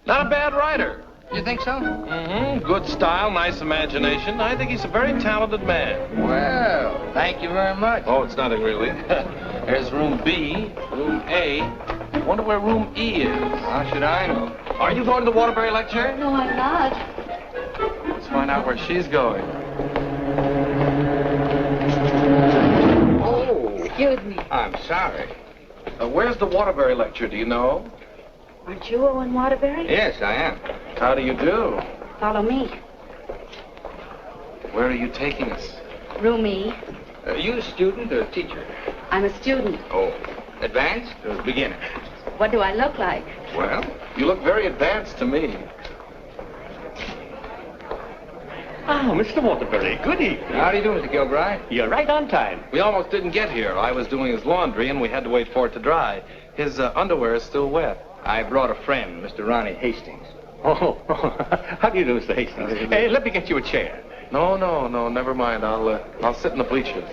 Not a bad writer. You think so? Mm-hmm. Good style, nice imagination. I think he's a very talented man. Well, thank you very much. Oh, it's nothing really. There's room B, room A. Wonder where room E is. How should I know? Are you going to the Waterbury lecture? No, I'm not. Let's find out where she's going. Oh. Excuse me. I'm sorry. Where's the Waterbury lecture, do you know? Aren't you Owen Waterbury? Yes, I am. How do you do? Follow me. Where are you taking us? Room E. Are you a student or a teacher? I'm a student. Oh, advanced or beginner? What do I look like? Well, You look very advanced to me. Ah, Mr. Waterbury, good evening. how do you do, Mr. Gilbride? You're right on time. We almost didn't get here. I was doing his laundry, and we had to wait for it to dry. His underwear is still wet. I brought a friend, Mr. Ronnie Hastings. Oh, how do you do, Mr. Hastings? Hey, let me get you a chair. No, never mind. I'll sit in the bleachers.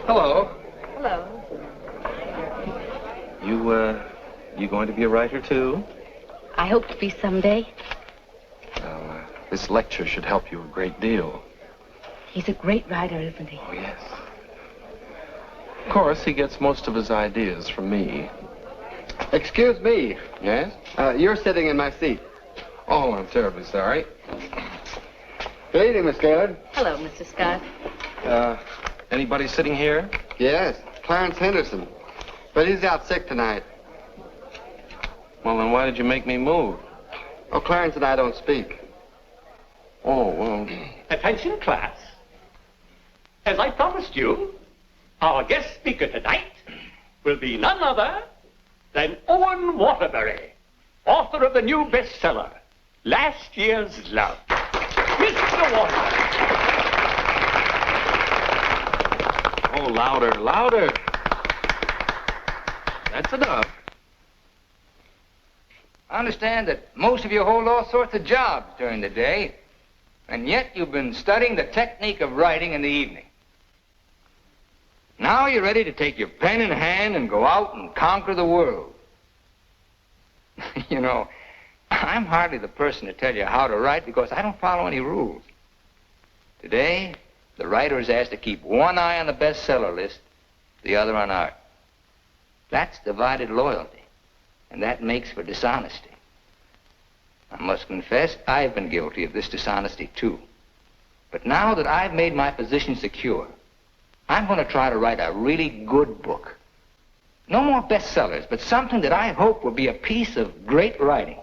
Hello. Hello. You going to be a writer, too? I hope to be someday. Well, this lecture should help you a great deal. He's a great writer, isn't he? Oh, yes. Of course, he gets most of his ideas from me. Excuse me. Yes? You're sitting in my seat. Oh, I'm terribly sorry. Good evening, Miss Gaylord. Hello, Mr. Scott. Anybody sitting here? Yes, Clarence Henderson. But he's out sick tonight. Well, then why did you make me move? Oh, Clarence and I don't speak. Oh, well... Attention, class. As I promised you, our guest speaker tonight will be none other than Owen Waterbury, author of the new bestseller, Last Year's Love. Mr. Waterbury. Oh, louder. That's enough. I understand that most of you hold all sorts of jobs during the day, and yet you've been studying the technique of writing in the evening. Now you're ready to take your pen in hand and go out and conquer the world. You know, I'm hardly the person to tell you how to write because I don't follow any rules. Today, the writer is asked to keep one eye on the bestseller list, the other on art. That's divided loyalty, and that makes for dishonesty. I must confess, I've been guilty of this dishonesty too. But now that I've made my position secure, I'm going to try to write a really good book. No more bestsellers, but something that I hope will be a piece of great writing.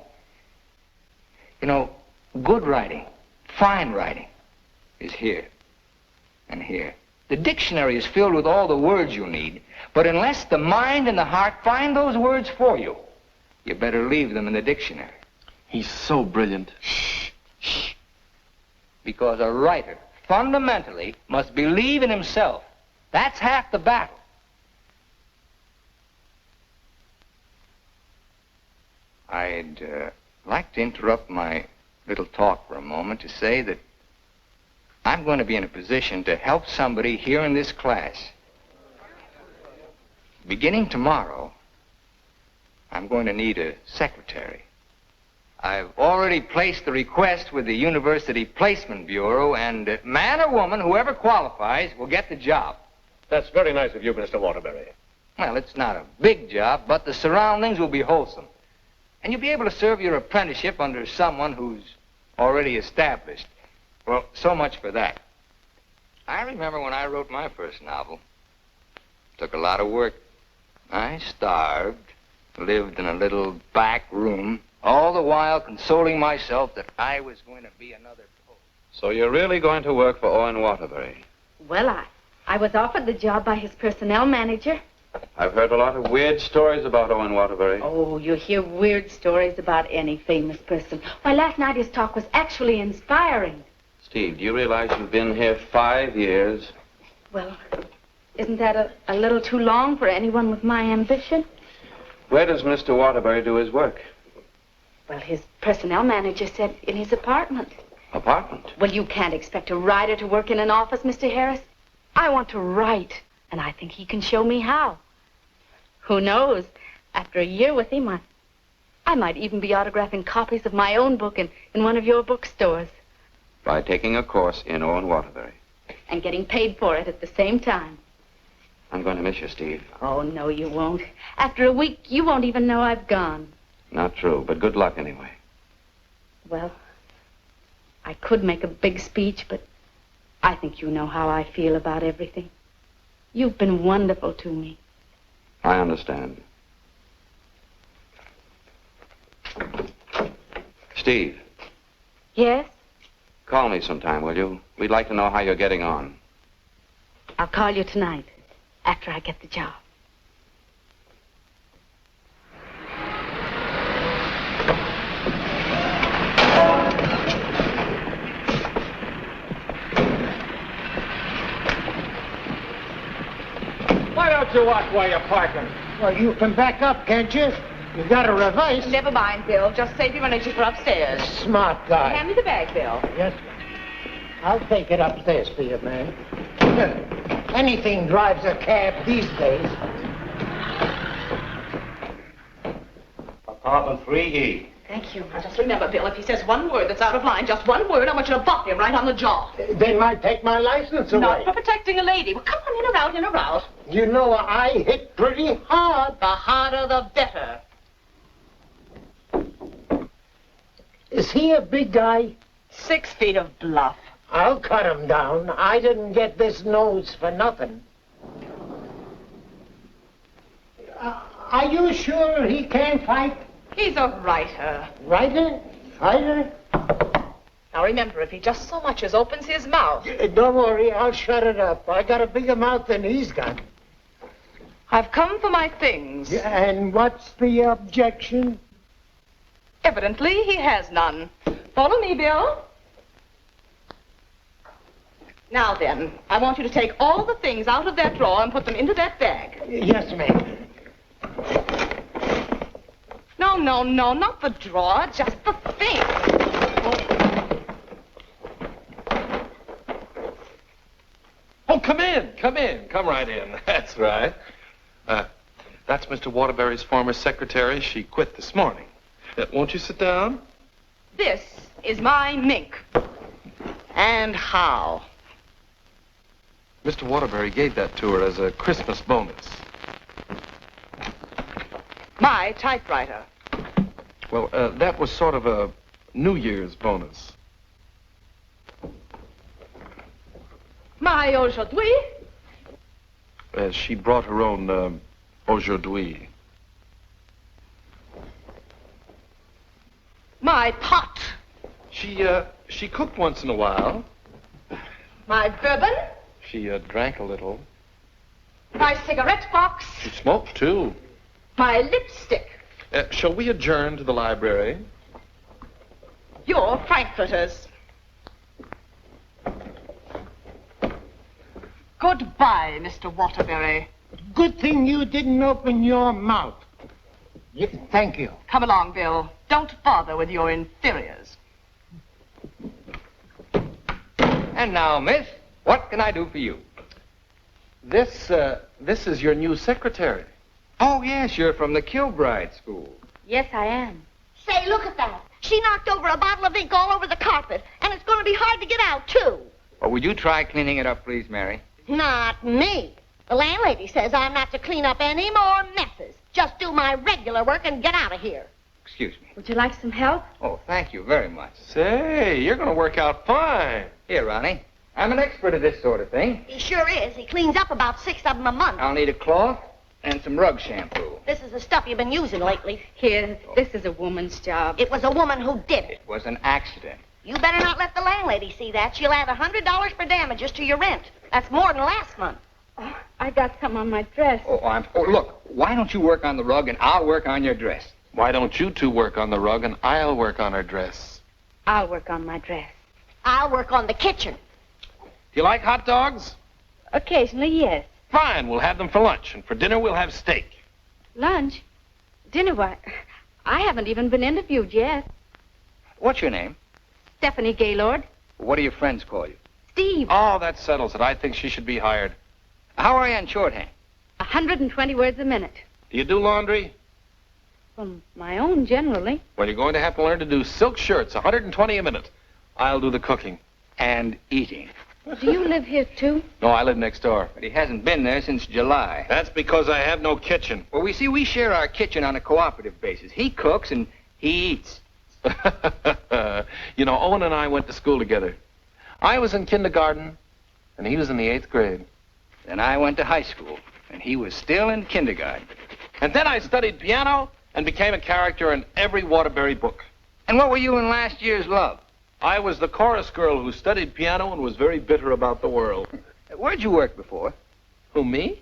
You know, good writing, fine writing, is here and here. The dictionary is filled with all the words you need, but unless the mind and the heart find those words for you, you better leave them in the dictionary. He's so brilliant. Shh. Because a writer, fundamentally, must believe in himself. That's half the battle. I'd like to interrupt my little talk for a moment to say that I'm going to be in a position to help somebody here in this class. Beginning tomorrow, I'm going to need a secretary. I've already placed the request with the University Placement Bureau, and man or woman, whoever qualifies, will get the job. That's very nice of you, Mr. Waterbury. Well, it's not a big job, but the surroundings will be wholesome. And you'll be able to serve your apprenticeship under someone who's already established. Well, so much for that. I remember when I wrote my first novel. It took a lot of work. I starved, lived in a little back room, all the while consoling myself that I was going to be another poet. So you're really going to work for Owen Waterbury? Well, I was offered the job by his personnel manager. I've heard a lot of weird stories about Owen Waterbury. Oh, you hear weird stories about any famous person. Why, last night his talk was actually inspiring. Steve, do you realize you've been here 5 years? Well, isn't that a little too long for anyone with my ambition? Where does Mr. Waterbury do his work? Well, his personnel manager said in his apartment. Apartment? Well, you can't expect a writer to work in an office, Mr. Harris. I want to write, and I think he can show me how. Who knows? After a year with him, I might even be autographing copies of my own book in one of your bookstores. By taking a course in Owen Waterbury. And getting paid for it at the same time. I'm going to miss you, Steve. Oh, no, you won't. After a week, you won't even know I've gone. Not true, but good luck anyway. Well, I could make a big speech, but I think you know how I feel about everything. You've been wonderful to me. I understand. Steve. Yes? Call me sometime, will you? We'd like to know how you're getting on. I'll call you tonight, after I get the job. Why don't you watch where you're parking? Well, you can back up, can't you? You got a reverse. Never mind, Bill. Just save your energy for upstairs. Smart guy. Hand me the bag, Bill. Yes, ma'am. I'll take it upstairs for you, man. Anything drives a cab these days. Apartment 3E. Thank you. Now, just remember, Bill, if he says one word that's out of line, just one word, I want you to bop him right on the jaw. They might take my license away. Not for protecting a lady. Well, come on, in or out, in or out. You know, I hit pretty hard. The harder, the better. Is he a big guy? 6 feet of bluff. I'll cut him down. I didn't get this nose for nothing. Are you sure he can't fight? He's a writer. Writer? Fighter? Now, remember, if he just so much as opens his mouth. Don't worry, I'll shut it up. I got a bigger mouth than he's got. I've come for my things. And what's the objection? Evidently, he has none. Follow me, Bill. Now then, I want you to take all the things out of that drawer and put them into that bag. Yes, ma'am. No, not the drawer, just the thing. Oh, come in. Come right in. That's right. That's Mr. Waterbury's former secretary. She quit this morning. Won't you sit down? This is my mink. And how? Mr. Waterbury gave that to her as a Christmas bonus. My typewriter. Well, that was sort of a New Year's bonus. My aujourd'hui. She brought her own aujourd'hui. My pot. She cooked once in a while. My bourbon. She drank a little. My cigarette box. She smoked, too. My lipstick. Shall we adjourn to the library? Your frankfurters. Goodbye, Mr. Waterbury. Good thing you didn't open your mouth. Thank you. Come along, Bill. Don't bother with your inferiors. And now, miss, what can I do for you? This is your new secretary. Oh, yes, you're from the Kilbride School. Yes, I am. Say, look at that. She knocked over a bottle of ink all over the carpet, and it's going to be hard to get out, too. Well, would you try cleaning it up, please, Mary? Not me. The landlady says I'm not to clean up any more messes. Just do my regular work and get out of here. Excuse me. Would you like some help? Oh, thank you very much. Say, you're going to work out fine. Here, Ronnie. I'm an expert at this sort of thing. He sure is. He cleans up about 6 of them a month. I'll need a cloth and some rug shampoo. This is the stuff you've been using lately. Here, this is a woman's job. It was a woman who did it. It was an accident. You better not let the landlady see that. She'll add $100 for damages to your rent. That's more than last month. Oh, I got some on my dress. Oh, look, why don't you work on the rug and I'll work on your dress? Why don't you two work on the rug and I'll work on her dress? I'll work on my dress. I'll work on the kitchen. Do you like hot dogs? Occasionally, yes. Fine, we'll have them for lunch, and for dinner we'll have steak. Lunch? Dinner? Why, I haven't even been interviewed yet. What's your name? Stephanie Gaylord. What do your friends call you? Steve. Oh, that settles it. I think she should be hired. How are you on shorthand? 120 words a minute. Do you do laundry? Well, my own, generally. Well, you're going to have to learn to do silk shirts, 120 a minute. I'll do the cooking. And eating. Do you live here, too? No, I live next door. But he hasn't been there since July. That's because I have no kitchen. Well, we share our kitchen on a cooperative basis. He cooks and he eats. You know, Owen and I went to school together. I was in kindergarten, and he was in the 8th grade. Then I went to high school, and he was still in kindergarten. And then I studied piano and became a character in every Waterbury book. And what were you in last year's Love? I was the chorus girl who studied piano and was very bitter about the world. Where'd you work before? Who, me?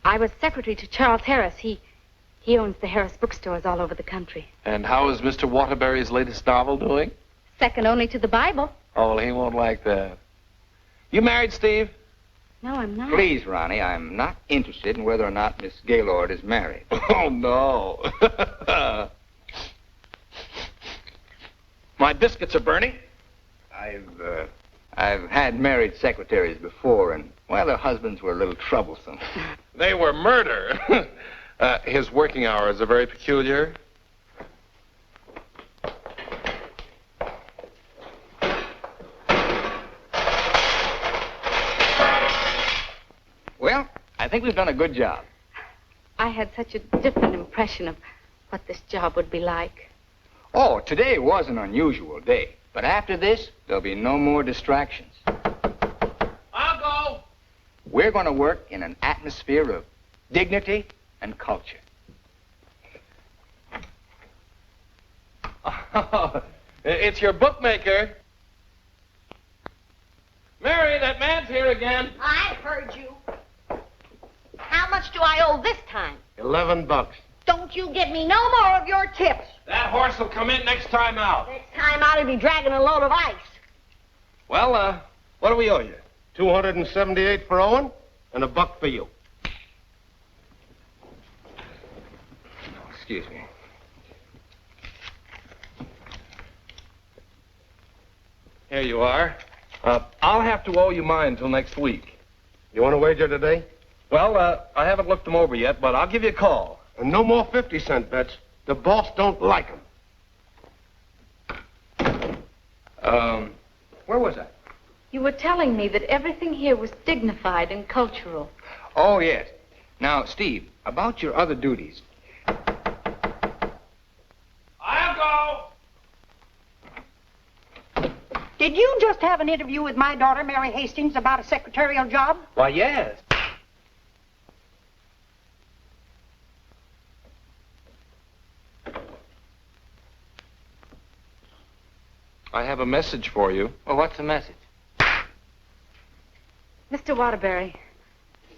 I was secretary to Charles Harris. He owns the Harris bookstores all over the country. And how is Mr. Waterbury's latest novel doing? Second only to the Bible. Oh, well, he won't like that. You married, Steve? No, I'm not. Please, Ronnie, I'm not interested in whether or not Miss Gaylord is married. Oh, no. My biscuits are burning. I've had married secretaries before, and, well, their husbands were a little troublesome. They were murder. His working hours are very peculiar. Well, I think we've done a good job. I had such a different impression of what this job would be like. Oh, today was an unusual day. But after this, there'll be no more distractions. I'll go. We're going to work in an atmosphere of dignity and culture. Oh, it's your bookmaker. Mary, that man's here again. I heard you. How much do I owe this time? $11. Don't you give me no more of your tips. That horse will come in next time out. Next time out, he'll be dragging a load of ice. Well, what do we owe you? $278 for Owen and $1 for you. Excuse me. Here you are. I'll have to owe you mine till next week. You want to wager today? Well, I haven't looked them over yet, but I'll give you a call. And no more 50-cent bets. The boss don't like them. Where was I? You were telling me that everything here was dignified and cultural. Oh, yes. Now, Steve, about your other duties. I'll go. Did you just have an interview with my daughter, Mary Hastings, about a secretarial job? Why, yes. I have a message for you. Well, what's the message? Mr. Waterbury,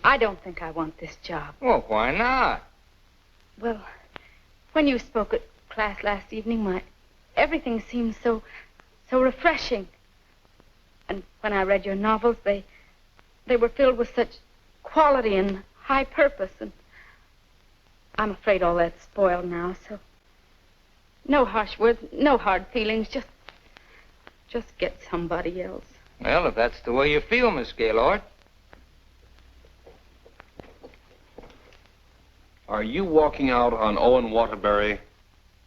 I don't think I want this job. Well, why not? Well, when you spoke at class last evening, everything seemed so refreshing. And when I read your novels, they were filled with such quality and high purpose. And I'm afraid all that's spoiled now, so no harsh words, no hard feelings, just get somebody else. Well, if that's the way you feel, Miss Gaylord. Are you walking out on Owen Waterbury?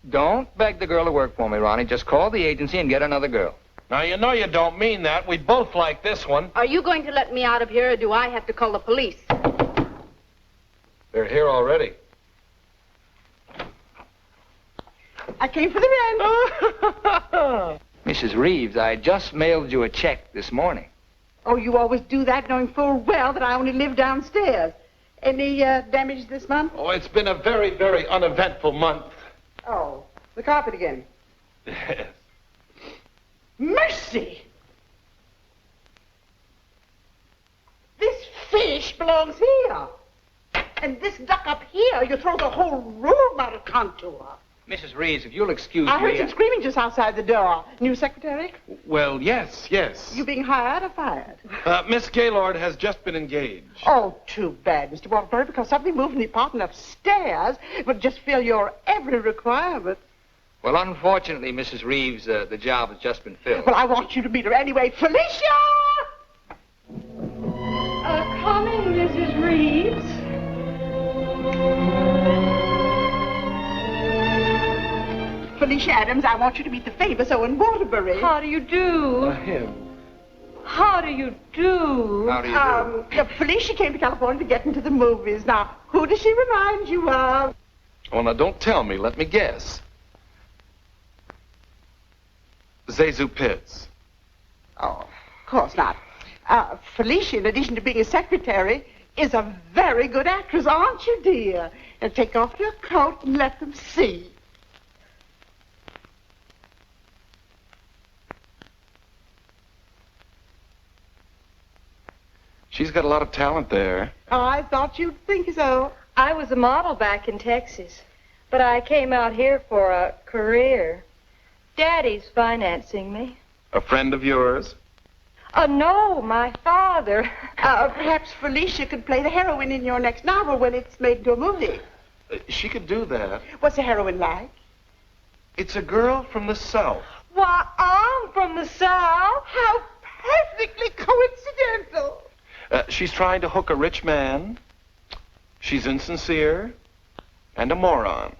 Don't beg the girl to work for me, Ronnie. Just call the agency and get another girl. Now, you know you don't mean that. We both like this one. Are you going to let me out of here, or do I have to call the police? They're here already. I came for the rent. Mrs. Reeves, I just mailed you a check this morning. Oh, you always do that, knowing full well that I only live downstairs. Any damage this month? Oh, it's been a very, very uneventful month. Oh, the carpet again. Yes. Mercy! This fish belongs here. And this duck up here, you throw the whole room out of contour. Mrs. Reeves, if you'll excuse I heard me... some screaming just outside the door. New secretary? Well, yes. You being hired or fired? Miss Gaylord has just been engaged. Oh, too bad, Mr. Waterbury, because something moving the apartment upstairs would just fill your every requirement. Well, unfortunately, Mrs. Reeves, the job has just been filled. Well, I want you to meet her anyway. Felicia! Coming, Mrs. Reeves. Felicia Adams, I want you to meet the famous Owen Waterbury. How do you do? Him. How do you do? How do you do? Felicia came to California to get into the movies. Now, who does she remind you of? Oh, now don't tell me. Let me guess. Zazu Pitts. Oh, of course not. Felicia, in addition to being a secretary, is a very good actress, aren't you, dear? Now, take off your coat and let them see. She's got a lot of talent there. Oh, I thought you'd think so. I was a model back in Texas, but I came out here for a career. Daddy's financing me. A friend of yours? No, my father. Perhaps Felicia could play the heroine in your next novel when it's made into a movie. She could do that. What's the heroine like? It's a girl from the South. Why, I'm from the South. How perfectly coincidental. She's trying to hook a rich man. She's insincere and a moron.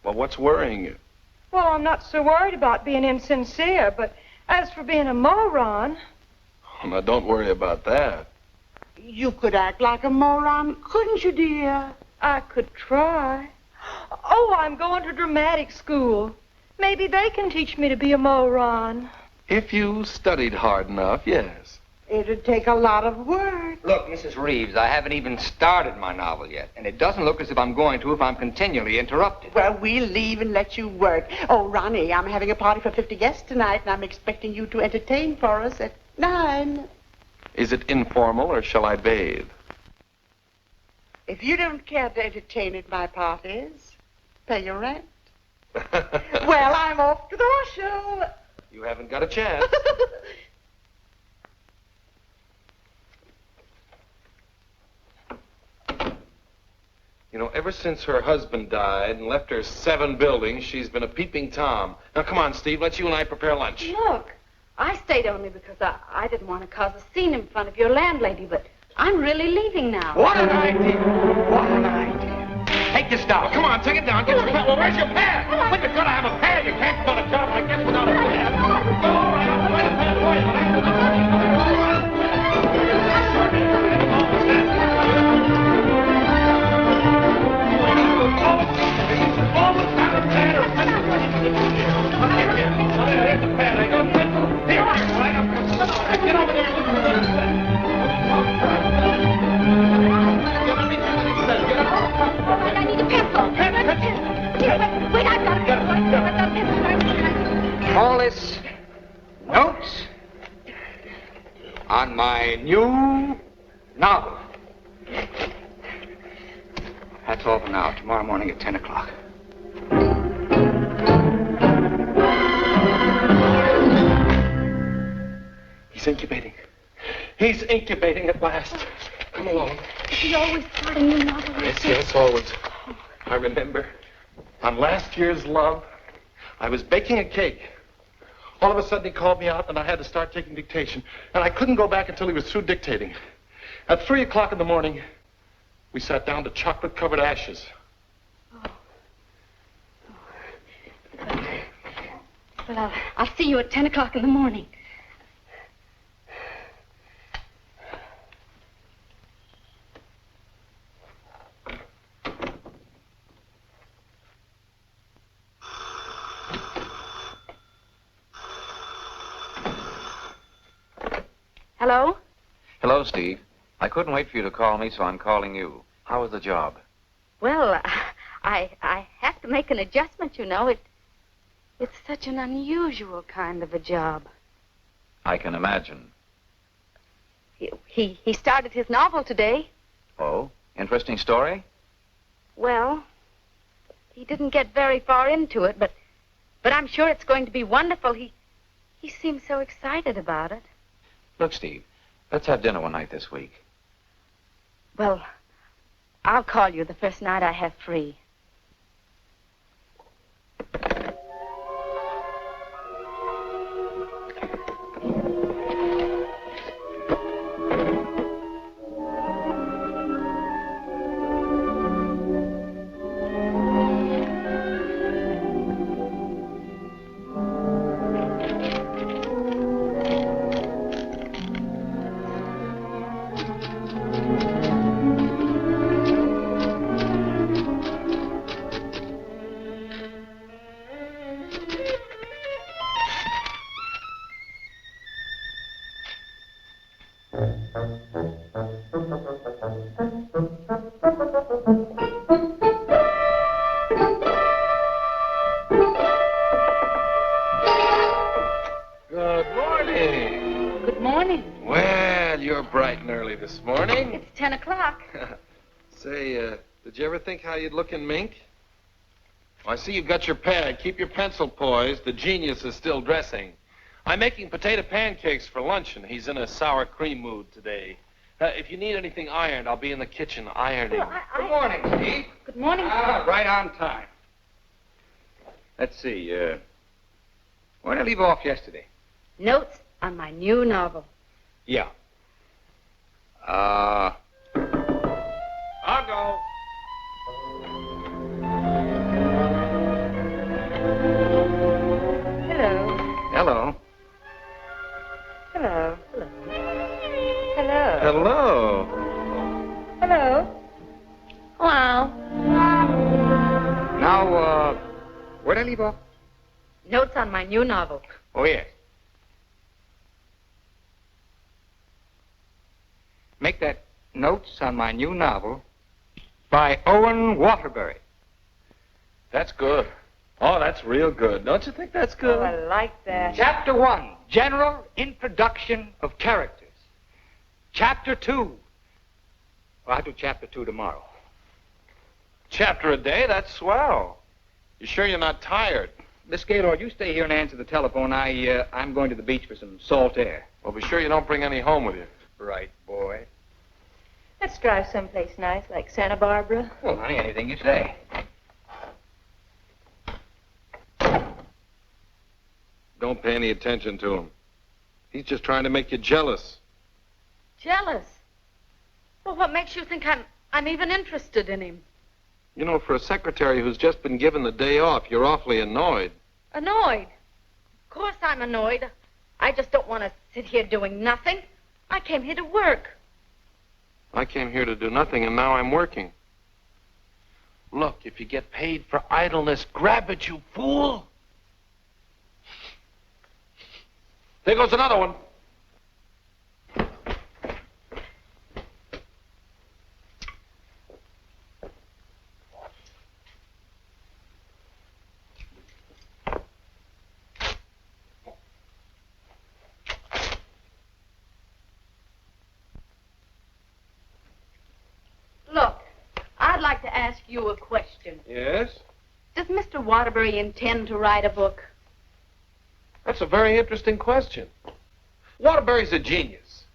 Well, what's worrying you? Well, I'm not so worried about being insincere, but as for being a moron... Oh, now, don't worry about that. You could act like a moron, couldn't you, dear? I could try. Oh, I'm going to dramatic school. Maybe they can teach me to be a moron. If you studied hard enough, yes. It'd take a lot of work. Look, Mrs. Reeves, I haven't even started my novel yet, and it doesn't look as if I'm going to if I'm continually interrupted. Well, we'll leave and let you work. Oh, Ronnie, I'm having a party for 50 guests tonight, and I'm expecting you to entertain for us at 9. Is it informal, or shall I bathe? If you don't care to entertain at my parties, pay your rent. Well, I'm off to the horse show. You haven't got a chance. You know, ever since her husband died and left her 7 buildings, she's been a peeping Tom. Now, come on, Steve, let's you and I prepare lunch. Look, I stayed only because I didn't want to cause a scene in front of your landlady, but I'm really leaving now. What an idea! What an idea! Take this down. Come on, take it down. Get your pad. Well, where's your pad? Well, you've got to have a pad. You can't start a job like this without a pad. All right, I'll find a pad for you, but I have almost got a pad or here's the pad. I got a pencil. Here, right up. Get over there and look for the pad. I need a pencil. Wait, I've got a pencil. Call this notes on my new novel. That's all for now. Tomorrow morning at 10 o'clock. He's incubating. He's incubating at last. Come along. You always start a new novel. Yes, always. I remember on last year's Love, I was baking a cake. All of a sudden, he called me out, and I had to start taking dictation. And I couldn't go back until he was through dictating. At 3 o'clock in the morning, we sat down to chocolate-covered ashes. Well, I'll see you at 10 o'clock in the morning. Hello? Hello, Steve. I couldn't wait for you to call me, so I'm calling you. How was the job? Well, I have to make an adjustment, you know. It's such an unusual kind of a job. I can imagine. He started his novel today. Oh? Interesting story? Well, he didn't get very far into it, but I'm sure it's going to be wonderful. He seems so excited about it. Look, Steve, let's have dinner one night this week. Well, I'll call you the first night I have free. Good morning. Good morning. Well, you're bright and early this morning. It's 10 o'clock. Say, did you ever think how you'd look in mink? Well, I see you've got your pad. Keep your pencil poised. The genius is still dressing. I'm making potato pancakes for luncheon. He's in a sour cream mood today. If you need anything ironed, I'll be in the kitchen ironing. Well, Good morning, Steve. Good morning. Right on time. Let's see, where did I leave off yesterday? Notes on my new novel. Yeah. I'll go. Hello. Hello. Hello. Hello. Hello. Hello. Wow. Now, where did I leave off? Notes on my new novel. Oh, yes. Make that notes on my new novel by Owen Waterbury. That's good. Oh, that's real good. Don't you think that's good? Oh, I like that. Chapter 1, General Introduction of Characters. Chapter 2. Well, I'll do Chapter 2 tomorrow. Chapter a day? That's swell. You sure you're not tired? Miss Gaylord, you stay here and answer the telephone. I'm going to the beach for some salt air. Well, be sure you don't bring any home with you. Right, boy. Let's drive someplace nice, like Santa Barbara. Well, honey, anything you say. Don't pay any attention to him. He's just trying to make you jealous. Jealous? Well, what makes you think I'm even interested in him? You know, for a secretary who's just been given the day off, you're awfully annoyed. Annoyed? Of course I'm annoyed. I just don't want to sit here doing nothing. I came here to work. I came here to do nothing, and now I'm working. Look, if you get paid for idleness, grab it, you fool. There goes another one. Look, I'd like to ask you a question. Yes? Does Mr. Waterbury intend to write a book? That's a very interesting question. Waterbury's a genius.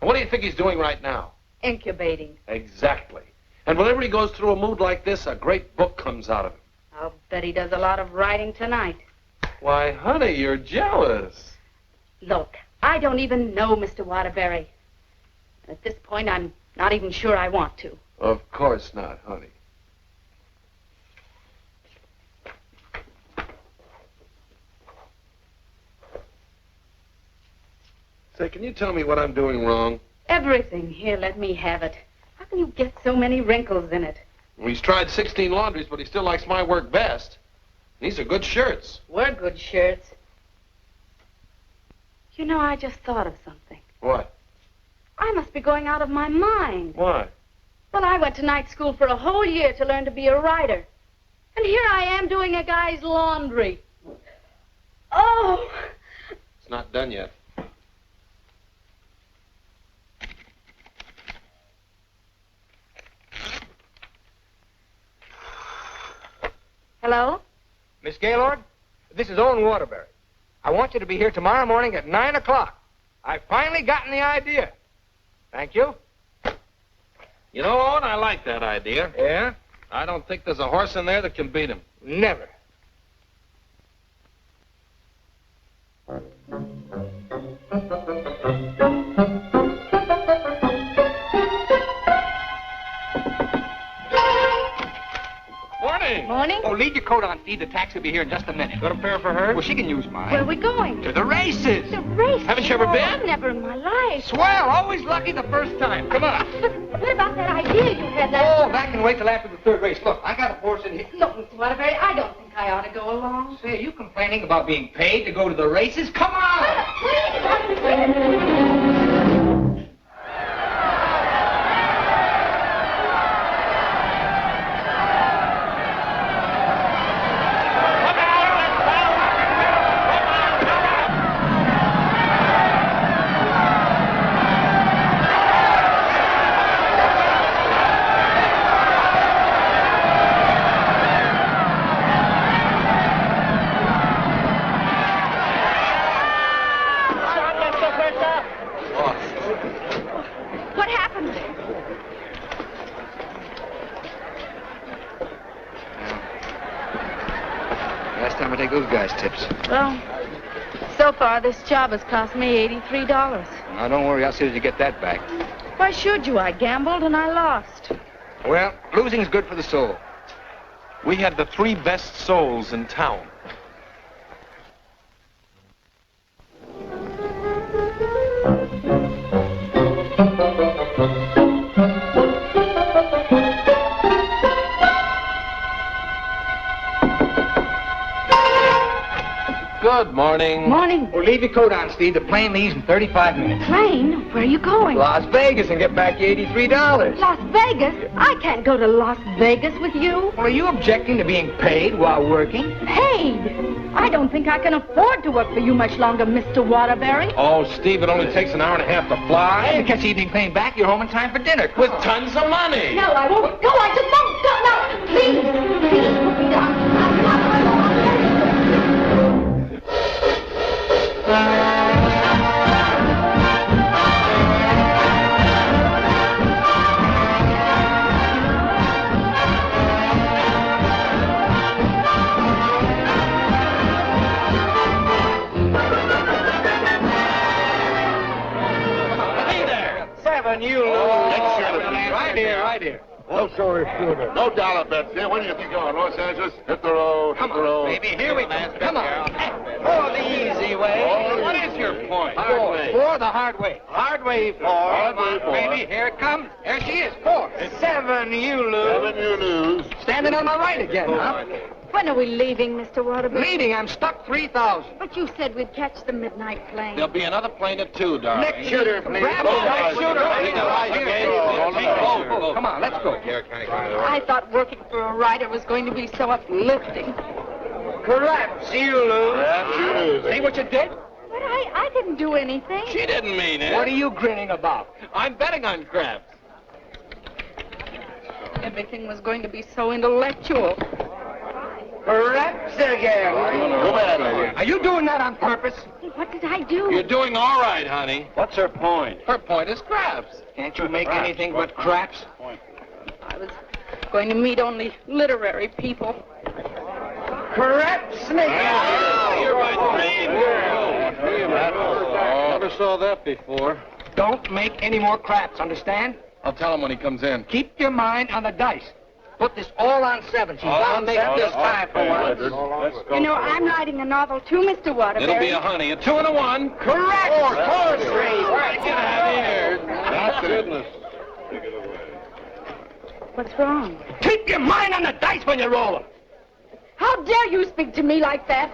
And what do you think he's doing right now? Incubating. Exactly. And whenever he goes through a mood like this, a great book comes out of him. I'll bet he does a lot of writing tonight. Why, honey, you're jealous. Look, I don't even know Mr. Waterbury. At this point, I'm not even sure I want to. Of course not, honey. Say, can you tell me what I'm doing wrong? Everything. Here, let me have it. How can you get so many wrinkles in it? Well, he's tried 16 laundries, but he still likes my work best. These are good shirts. We're good shirts. You know, I just thought of something. What? I must be going out of my mind. Why? Well, I went to night school for a whole year to learn to be a writer. And here I am doing a guy's laundry. Oh! It's not done yet. Hello? Miss Gaylord, this is Owen Waterbury. I want you to be here tomorrow morning at 9 o'clock. I've finally gotten the idea. Thank you. You know, Owen, I like that idea. Yeah? I don't think there's a horse in there that can beat him. Never. Morning. Morning. Oh, leave your coat on, Steve. The taxi will be here in just a minute. Got a pair for her? Well, she can use mine. Where are we going? To the races. The race. Haven't you ever been? I've never in my life. Swell. Always lucky the first time. Come on. But what about that idea you had last Oh, that can wait till after the third race. Look, I got a horse in here. Look, Mr. Waterbury, I don't think I ought to go along. Say, are you complaining about being paid to go to the races? Come on! Please. those guys' tips? Well, so far this job has cost me $83. Now, don't worry. I'll see that you get that back. Why should you? I gambled and I lost. Well, losing's good for the soul. We had the 3 best souls in town. Good morning. Morning. Well, leave your coat on, Steve. The plane leaves in 35 minutes. Plane? Where are you going? Las Vegas and get back your $83. Las Vegas? I can't go to Las Vegas with you. Well, are you objecting to being paid while working? Paid? I don't think I can afford to work for you much longer, Mr. Waterbury. Oh, Steve, it only takes an hour and a half to fly. And to catch the evening plane back, you're home in time for dinner. With tons of money. No, I won't. No, I just won't. No, please. Please, put me down. Right here. No dollar bets. Yeah, where do you think you're going? Los Angeles? Hit the road. Come on, baby. Here we go. Come on. For the easy way. What is your point? For the hard way. Hard way for. Hard way for. Baby, here it comes. There she is. 4. 7, you lose. 7, you lose. Standing on my right again, huh? When are we leaving, Mr. Waterbury? Leading, I'm stuck 3,000. But you said we'd catch the midnight plane. There'll be another plane at 2, darling. Next shooter, please. Grab Oh, the next shooter. oh, Come on, let's go. I thought working for a writer was going to be so uplifting. Perhaps you lose. Perhaps you lose. See what you did? But I didn't do anything. She didn't mean it. What are you grinning about? I'm betting on crabs. Everything was going to be so intellectual. Perhaps again. Go bad, lady. Are you doing that on purpose? What did I do? You're doing all right, honey. What's her point? Her point is crabs. Can't you make anything but craps? I was going to meet only literary people. Perhaps again. You're my dream girl. Never saw that before. Don't make any more craps, understand? I'll tell him when he comes in. Keep your mind on the dice. Put this all on 7. She's bound to make this time for once. You know, I'm writing a novel too, Mr. Waterbury. It'll be a honey, a 2 and a 1. Correct. 4, 3. Get out of here. That's it. What's wrong? Keep your mind on the dice when you roll them. How dare you speak to me like that?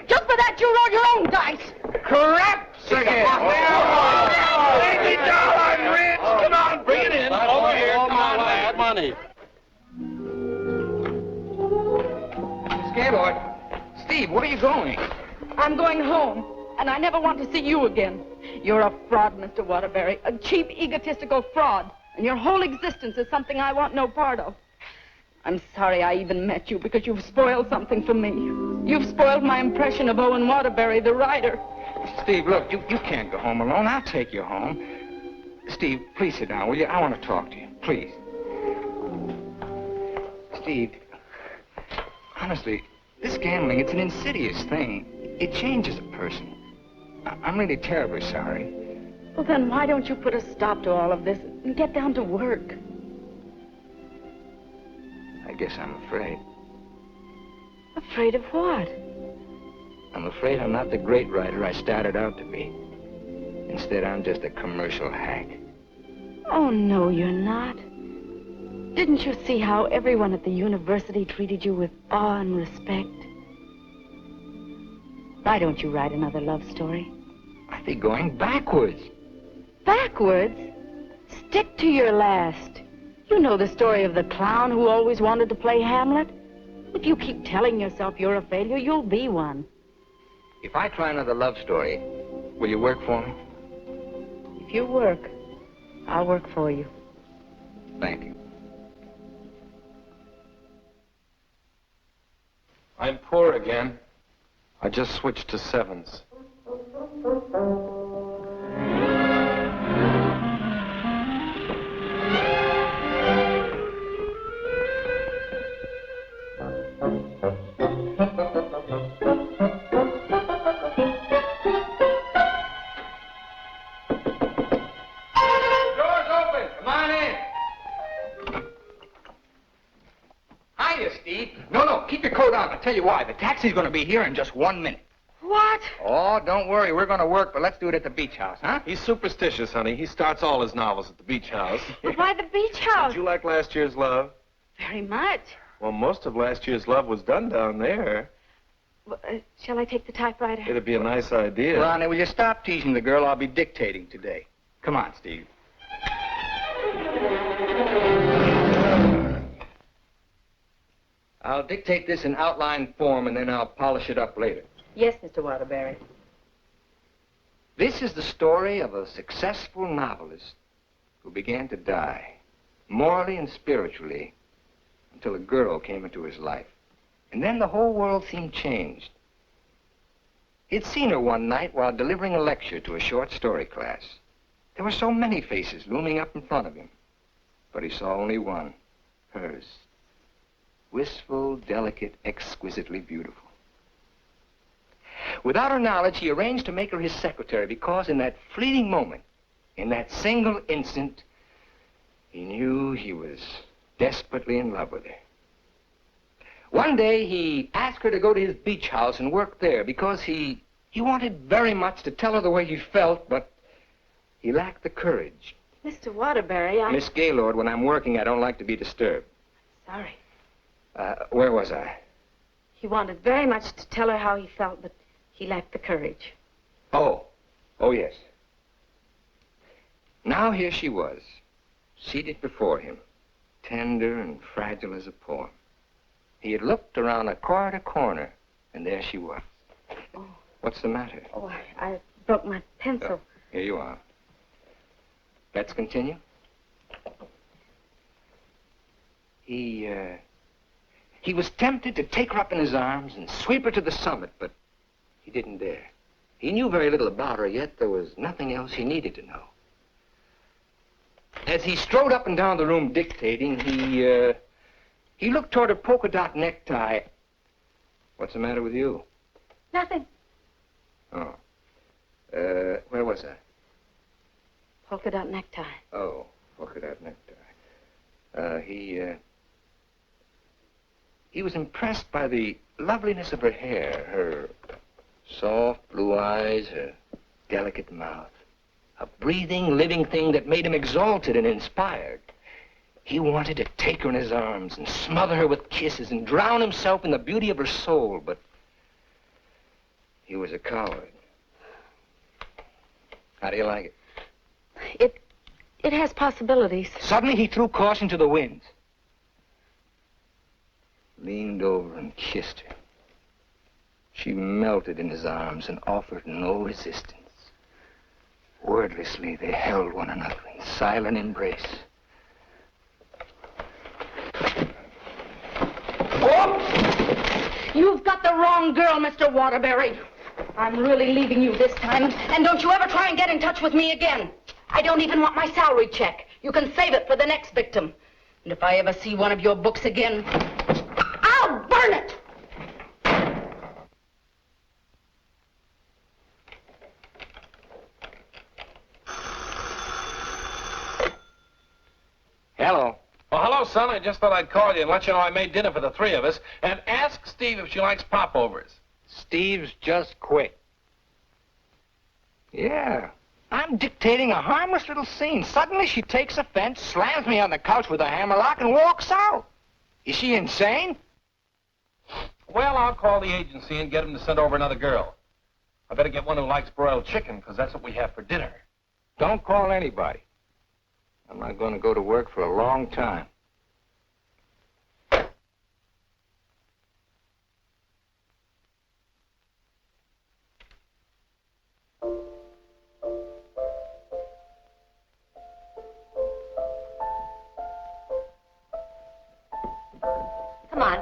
Just for that, you roll your own dice. Craps again. $80, Rich. Come on, bring it in. Over here. Come on, lad. Money. Scared, Steve, where are you going? I'm going home, and I never want to see you again. You're a fraud, Mr. Waterbury, a cheap, egotistical fraud, and your whole existence is something I want no part of. I'm sorry I even met you because you've spoiled something for me. You've spoiled my impression of Owen Waterbury, the writer. Steve, look, you can't go home alone. I'll take you home. Steve, please sit down, will you? I want to talk to you, please. Steve, honestly, this gambling, it's an insidious thing. It changes a person. I'm really terribly sorry. Well, then why don't you put a stop to all of this and get down to work? I guess I'm afraid. Afraid of what? I'm afraid I'm not the great writer I started out to be. Instead, I'm just a commercial hack. Oh, no, you're not. Didn't you see how everyone at the university treated you with awe and respect? Why don't you write another love story? I'd be going backwards. Backwards? Stick to your last. You know the story of the clown who always wanted to play Hamlet? If you keep telling yourself you're a failure, you'll be one. If I try another love story, will you work for me? If you work, I'll work for you. Thank you. I'm poor again. I just switched to 7s. tell you why. The taxi's going to be here in just 1 minute. What? Oh, don't worry. We're going to work, but let's do it at the beach house, huh? He's superstitious, honey. He starts all his novels at the beach house. But why the beach house? Did you like last year's Love? Very much. Well, most of last year's Love was done down there. Well, shall I take the typewriter? It'd be a nice idea. Ronnie, will you stop teasing the girl? I'll be dictating today. Come on, Steve. I'll dictate this in outline form, and then I'll polish it up later. Yes, Mr. Waterbury. This is the story of a successful novelist who began to die, morally and spiritually, until a girl came into his life. And then the whole world seemed changed. He'd seen her one night while delivering a lecture to a short story class. There were so many faces looming up in front of him, but he saw only one, hers. Wistful, delicate, exquisitely beautiful. Without her knowledge, he arranged to make her his secretary because in that fleeting moment, in that single instant, he knew he was desperately in love with her. One day, he asked her to go to his beach house and work there because he wanted very much to tell her the way he felt, but he lacked the courage. Mr. Waterbury, Miss Gaylord, when I'm working, I don't like to be disturbed. Sorry. Where was I? He wanted very much to tell her how he felt, but he lacked the courage. Oh, yes. Now here she was, seated before him, tender and fragile as a poem. He had looked around a corner, and there she was. Oh. What's the matter? Oh, I broke my pencil. Here you are. Let's continue. He was tempted to take her up in his arms and sweep her to the summit, but he didn't dare. He knew very little about her, yet there was nothing else he needed to know. As he strode up and down the room dictating, he looked toward her polka dot necktie. What's the matter with you? Nothing. Oh. Where was I? Polka dot necktie. Oh, polka dot necktie. He was impressed by the loveliness of her hair, her soft blue eyes, her delicate mouth. A breathing, living thing that made him exalted and inspired. He wanted to take her in his arms and smother her with kisses and drown himself in the beauty of her soul, but he was a coward. How do you like it? It has possibilities. Suddenly he threw caution to the winds. Leaned over and kissed her. She melted in his arms and offered no resistance. Wordlessly, they held one another in silent embrace. You've got the wrong girl, Mr. Waterbury. I'm really leaving you this time, and don't you ever try and get in touch with me again. I don't even want my salary check. You can save it for the next victim. And if I ever see one of your books again, I'll burn it! Hello. Well, hello, son. I just thought I'd call you and let you know I made dinner for the three of us. And ask Steve if she likes popovers. Steve's just quit. Yeah. I'm dictating a harmless little scene. Suddenly she takes offense, slams me on the couch with a hammerlock, and walks out. Is she insane? Well, I'll call the agency and get them to send over another girl. I better get one who likes broiled chicken, because that's what we have for dinner. Don't call anybody. I'm not going to go to work for a long time.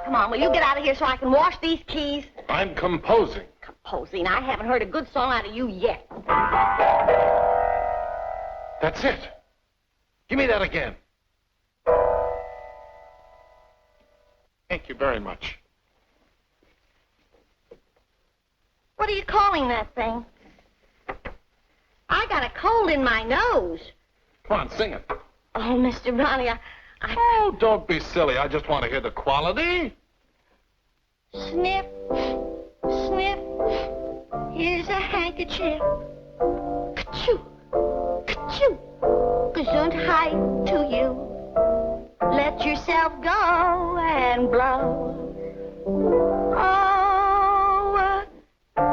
Come on, will you get out of here so I can wash these keys? I'm composing. Composing? I haven't heard a good song out of you yet. That's it. Give me that again. Thank you very much. What are you calling that thing? I got a cold in my nose. Come on, sing it. Oh, Mr. Ronnie, Oh, don't be silly. I just want to hear the quality. Sniff, sniff, here's a handkerchief. Ka-choo, ka-choo, gesundheit to you. Let yourself go and blow. Oh,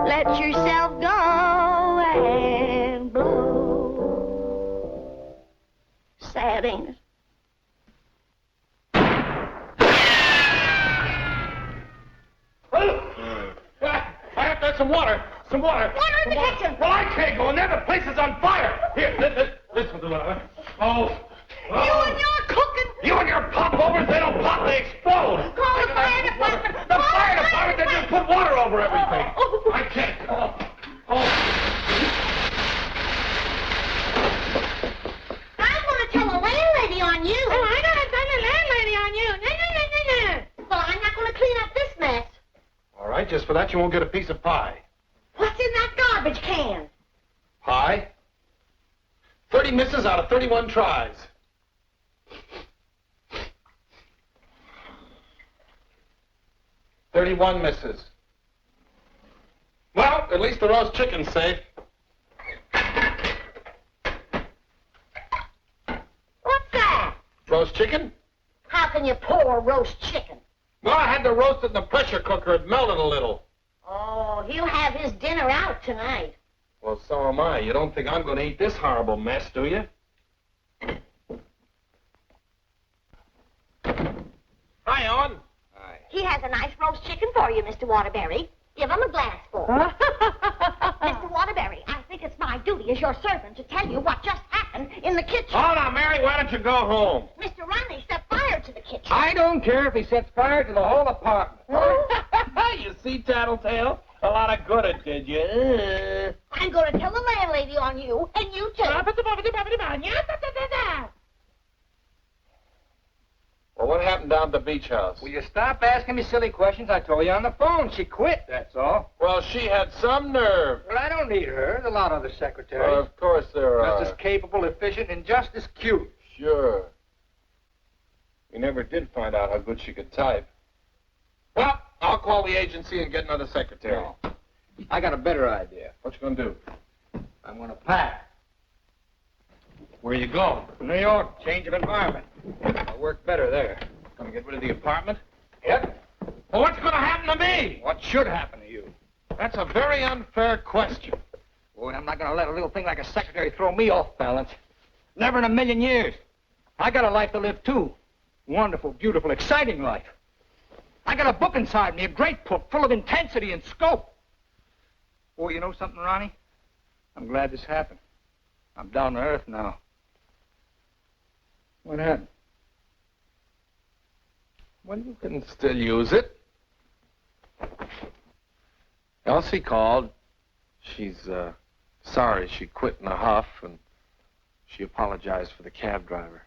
let yourself go and blow. Sad, ain't it? I have to have some water. Some water. Water in the kitchen. Well, I can't go in there. The place is on fire. Here, listen to that. Oh. You and your cooking. You and your popovers, they don't pop, they explode. Call the fire department. The fire department, they just put water over everything. I can't. I'm going to tell the landlady on you. Oh, I'm going to tell the landlady on you. No. Well, I'm not going to clean up this mess. All right, just for that, you won't get a piece of pie. What's in that garbage can? Pie? 30 misses out of 31 tries. $31 misses. Well, at least the roast chicken's safe. What's that? Roast chicken? How can you pour roast chicken? Well, I had to roast it in the pressure cooker. It melted a little. Oh, he'll have his dinner out tonight. Well, so am I. You don't think I'm going to eat this horrible mess, do you? Hi, Owen. Hi. He has a nice roast chicken for you, Mr. Waterbury. Give him a glassful. Mr. Waterbury, I think it's my duty as your servant to tell you what just happened in the kitchen. Oh, now, Mary, why don't you go home? Mr. Ronnie set fire to the kitchen. I don't care if he sets fire to the whole apartment. You see, Tattletale? A lot of good it did you. I'm going to tell the landlady on you, and you too. Well, what happened down at the beach house? Will you stop asking me silly questions? I told you on the phone. She quit, that's all. Well, she had some nerve. Well, I don't need her. There's a lot of other secretaries. Well, of course there are. Just as capable, efficient, and just as cute. Sure. We never did find out how good she could type. Well, I'll call the agency and get another secretary. No. I got a better idea. What you gonna do? I'm going to pack. Where you going? New York, change of environment. I'll work better there. Gonna get rid of the apartment? Yep. Well, what's gonna happen to me? What should happen to you? That's a very unfair question. Boy, I'm not going to let a little thing like a secretary throw me off balance. Never in a million years. I got a life to live, too. Wonderful, beautiful, exciting life. I got a book inside me, a great book, full of intensity and scope. Boy, you know something, Ronnie? I'm glad this happened. I'm down to earth now. What happened? Well, you can still use it. Elsie called. She's, sorry she quit in a huff, and she apologized for the cab driver.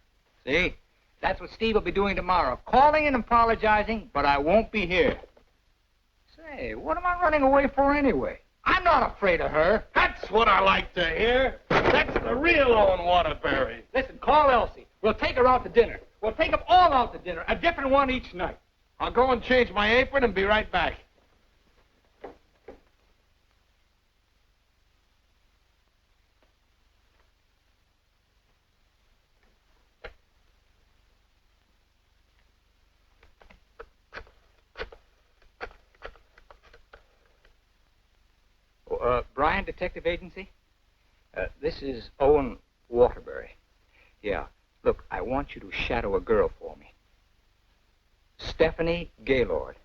See? That's what Steve will be doing tomorrow. Calling and apologizing, but I won't be here. Say, what am I running away for anyway? I'm not afraid of her. That's what I like to hear. That's the real Owen Waterbury. Listen, call Elsie. We'll take her out to dinner. We'll take them all out to dinner, a different one each night. I'll go and change my apron and be right back. Bryan Detective Agency? This is Owen Waterbury. Yeah. Look, I want you to shadow a girl for me. Stephanie Gaylord.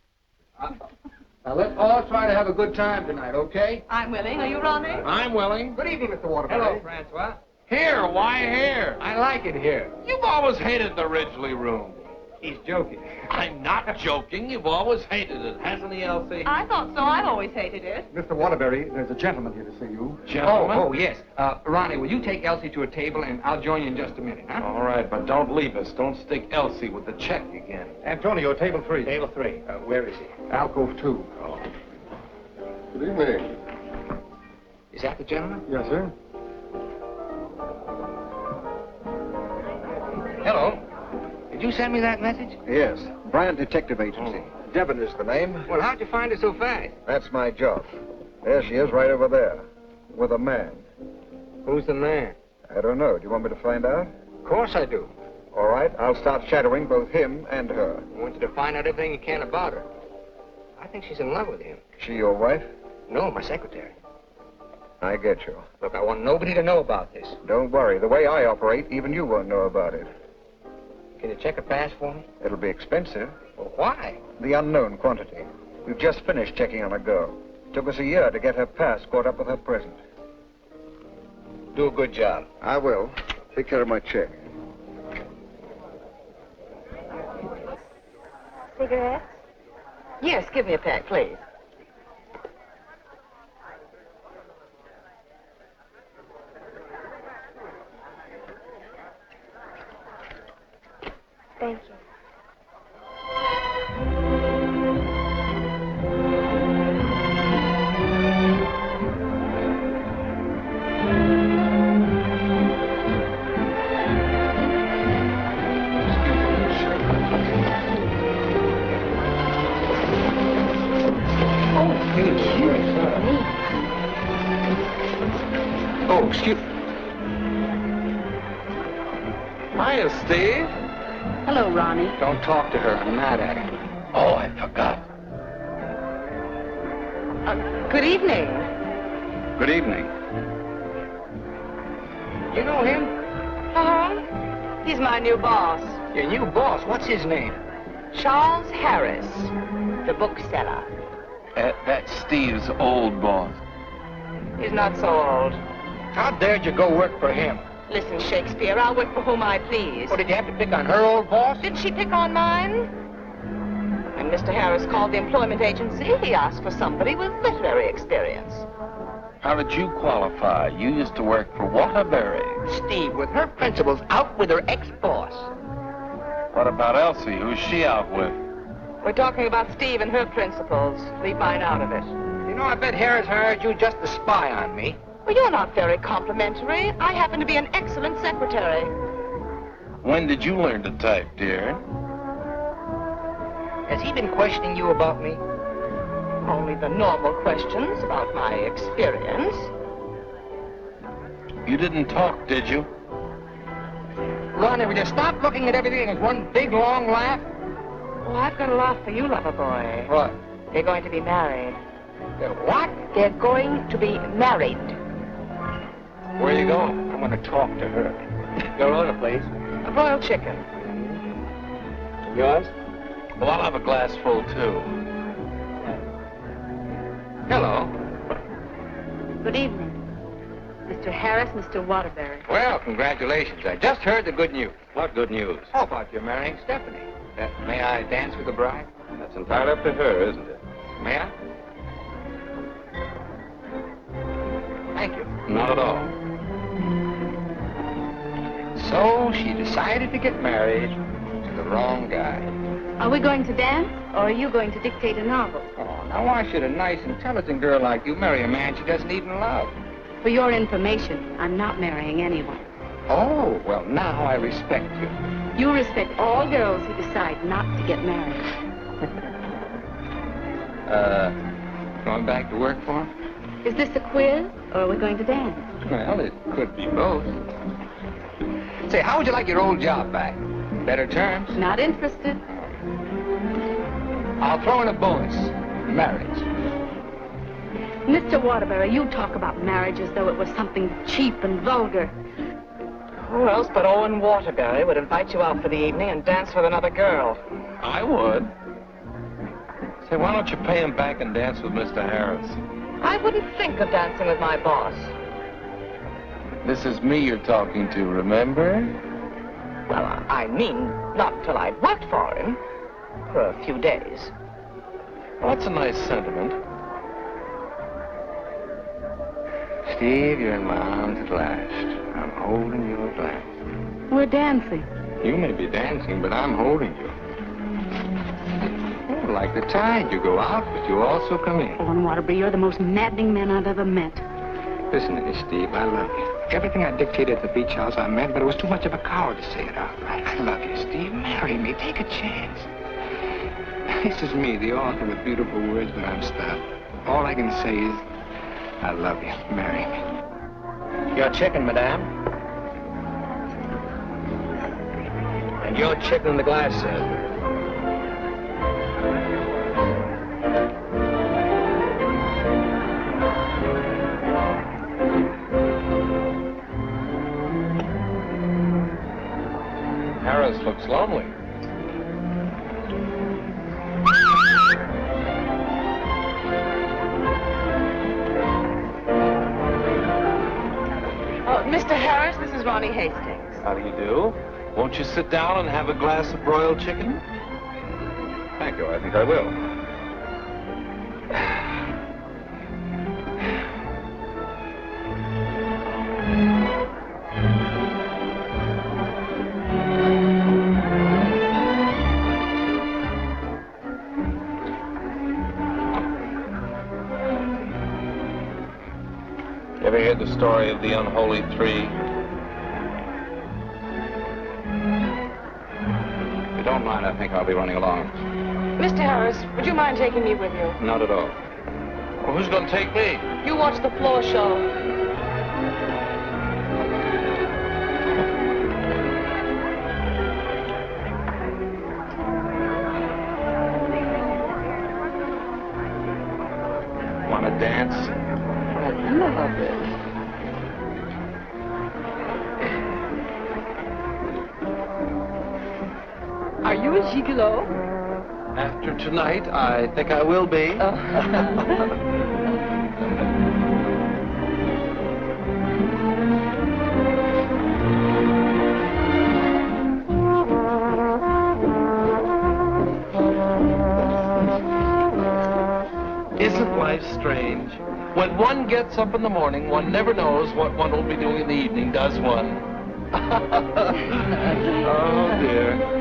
Now, let's all try to have a good time tonight, okay? I'm willing. Are you, Ronnie? I'm willing. Good evening, Mr. Waterbury. Hello, Francois. Here, why here? I like it here. You've always hated the Ridgely room. He's joking. I'm not joking. You've always hated it, hasn't he, Elsie? I thought so. I've always hated it. Mr. Waterbury, there's a gentleman here to see you. Gentlemen? Oh, yes. Ronnie, will you take Elsie to a table, and I'll join you in just a minute, huh? All right, but don't leave us. Don't stick Elsie with the check again. Antonio, table 3. Table 3. Where is he? Alcove 2. Oh. Good evening. Is that the gentleman? Yes, sir. Hello. Did you send me that message? Yes. Bryan Detective Agency. Devon is the name. Well, how'd you find her so fast? That's my job. There she is, right over there, with a man. Who's the man? I don't know. Do you want me to find out? Of course I do. All right, I'll start shadowing both him and her. I want you to find out everything you can about her. I think she's in love with him. She your wife? No, my secretary. I get you. Look, I want nobody to know about this. Don't worry. The way I operate, even you won't know about it. Can you check a pass for me? It'll be expensive. Well, why? The unknown quantity. We've just finished checking on a girl. Took us a year to get her pass caught up with her present. Do a good job. I will. Take care of my check. Cigarettes? Yes, give me a pack, please. Thank you. Oh, excuse me. Hiya, Steve. Hello, Ronnie. Don't talk to her. I'm mad at her. Oh, I forgot. Good evening. Good evening. You know him? Uh-huh. He's my new boss, Your new boss. What's his name? Charles Harris, the bookseller. That's Steve's old boss. He's not so old. How dared you go work for him? Listen, Shakespeare, I'll work for whom I please. What, did you have to pick on her old boss? Did she pick on mine? When Mr. Harris called the employment agency, he asked for somebody with literary experience. How did you qualify? You used to work for Waterbury. Steve, with her principals out with her ex-boss. What about Elsie? Who's she out with? We're talking about Steve and her principals. Leave mine out of it. You know, I bet Harris hired you just to spy on me. Well, you're not very complimentary. I happen to be an excellent secretary. When did you learn to type, dear? Has he been questioning you about me? Only the normal questions about my experience. You didn't talk, did you? Ronnie, will you stop looking at everything as one big, long laugh? Oh, I've got a laugh for you, lover boy. What? They're going to be married. They're what? They're going to be married. Where are you going? I'm going to talk to her. Your order, please. A broiled chicken. Yours? Well, I'll have a glass full, too. Hello. Good evening. Mr. Harris, Mr. Waterbury. Well, congratulations. I just heard the good news. What good news? How about you marrying Stephanie? May I dance with the bride? That's entirely up to her, isn't it? May I? Thank you. Not at all. So she decided to get married to the wrong guy. Are we going to dance, or are you going to dictate a novel? Oh, now why should a nice, intelligent girl like you marry a man she doesn't even love? For your information, I'm not marrying anyone. Oh, well, now I respect you. You respect all girls who decide not to get married. Going back to work for him? Is this a quiz, or are we going to dance? Well, it could be both. Say, how would you like your old job back? Better terms? Not interested. I'll throw in a bonus. Marriage. Mr. Waterbury, you talk about marriage as though it was something cheap and vulgar. Who else but Owen Waterbury would invite you out for the evening and dance with another girl? I would. Say, why don't you pay him back and dance with Mr. Harris? I wouldn't think of dancing with my boss. This is me you're talking to, remember? Well, I mean, not till I'd worked for him. For a few days. Well, that's a nice sentiment. Steve, you're in my arms at last. I'm holding you at last. We're dancing. You may be dancing, but I'm holding you. Oh, like the tide, you go out, but you also come in. Owen Waterbury, you're the most maddening man I've ever met. Listen to me, Steve. I love you. Everything I dictated at the beach house I meant, but it was too much of a coward to say it out. I love you, Steve. Marry me. Take a chance. This is me, the author with beautiful words, but I'm stuck. All I can say is, I love you. Marry me. Your chicken, madame. And your chicken in the glass, sir. Harris looks lonely. Mr. Harris, this is Ronnie Hastings. How do you do? Won't you sit down and have a glass of broiled chicken? Thank you. I think I will. Ever hear the story of the unholy three? If you don't mind, I think I'll be running along. Mr. Harris, would you mind taking me with you? Not at all. Well, who's going to take me? You watch the floor show. Want to dance? I love it. Are you a gigolo? After tonight, I think I will be. Isn't life strange? When one gets up in the morning, one never knows what one will be doing in the evening, does one? Oh, dear.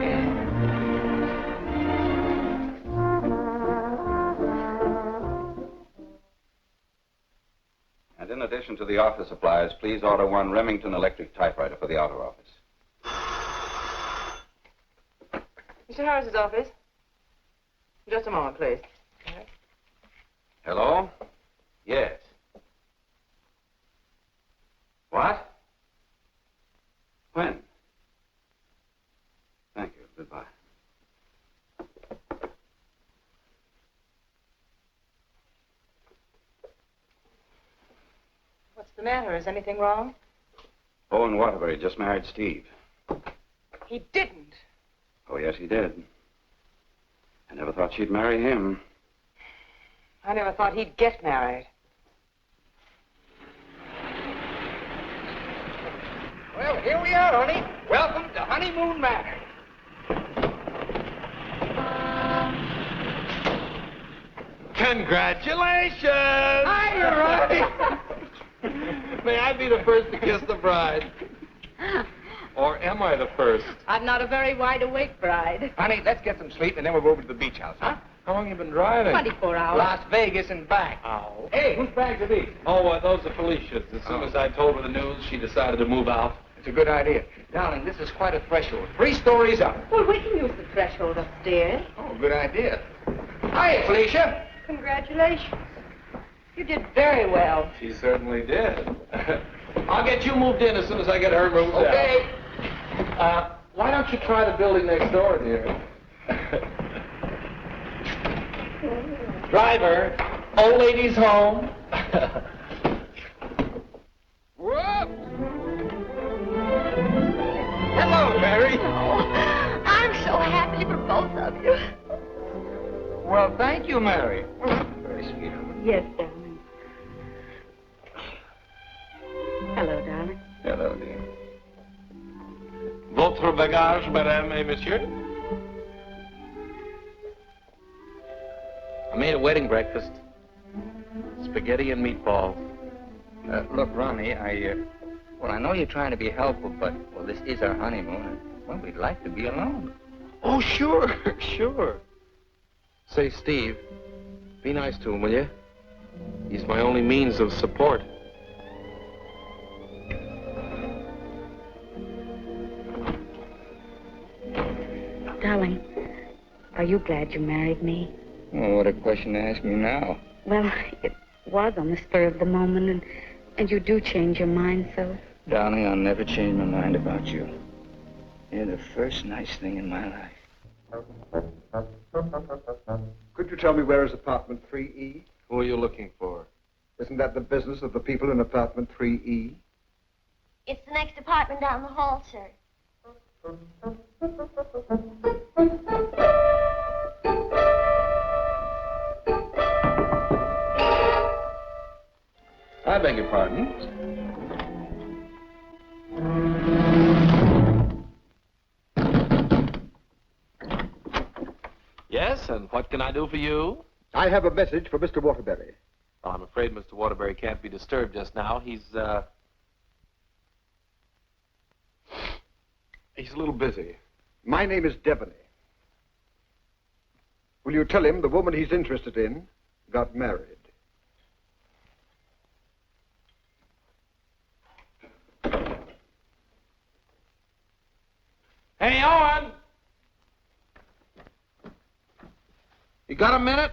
And in addition to the office supplies, please order one Remington electric typewriter for the outer office. Mr. Harris's office. Just a moment, please. Hello? Yes. What? When? Thank you. Goodbye. What's the matter? Is anything wrong? Owen Waterbury just married Steve. He didn't. Oh, yes, he did. I never thought she'd marry him. I never thought he'd get married. Well, here we are, honey. Welcome to Honeymoon Manor. Congratulations! Hi, Roy. May I be the first to kiss the bride? Or am I the first? I'm not a very wide-awake bride. Honey, let's get some sleep, and then we'll go over to the beach house, huh? How long you been driving? 24 hours. Las Vegas and back. Oh. Hey, whose bags are these? Oh, those are Felicia's. As soon as I told her the news, she decided to move out. It's a good idea. Darling, this is quite a threshold. 3 stories up. Well, we can use the threshold upstairs. Oh, good idea. Hiya, Felicia. Congratulations. You did very well. She certainly did. I'll get you moved in as soon as I get her moved Okay. out. Why don't you try the building next door, dear? Driver, old lady's home. Whoop. Hello, Mary. Oh, I'm so happy for both of you. Well, thank you, Mary. Very sweet of you. Yes, darling. Hello, darling. Hello, dear. Votre bagage, madame et monsieur? I made a wedding breakfast. Spaghetti and meatballs. Look, Ronnie, I know you're trying to be helpful, but, well, this is our honeymoon, and, well, we'd like to be alone. Oh, sure, sure. Say, Steve, be nice to him, will you? He's my only means of support. Darling, Are you glad you married me? Oh, what a question to ask me now. Well, it was on the spur of the moment, and you do change your mind so. Darling, I'll never change my mind about you. You're the first nice thing in my life. Could you tell me where is apartment 3E? Who are you looking for? Isn't that the business of the people in apartment 3E? It's the next apartment down the hall, sir. I beg your pardon. Yes, and what can I do for you? I have a message for Mr. Waterbury. I'm afraid Mr. Waterbury can't be disturbed just now. He's a little busy. My name is Devaney. Will you tell him the woman he's interested in got married? Hey, Owen! You got a minute?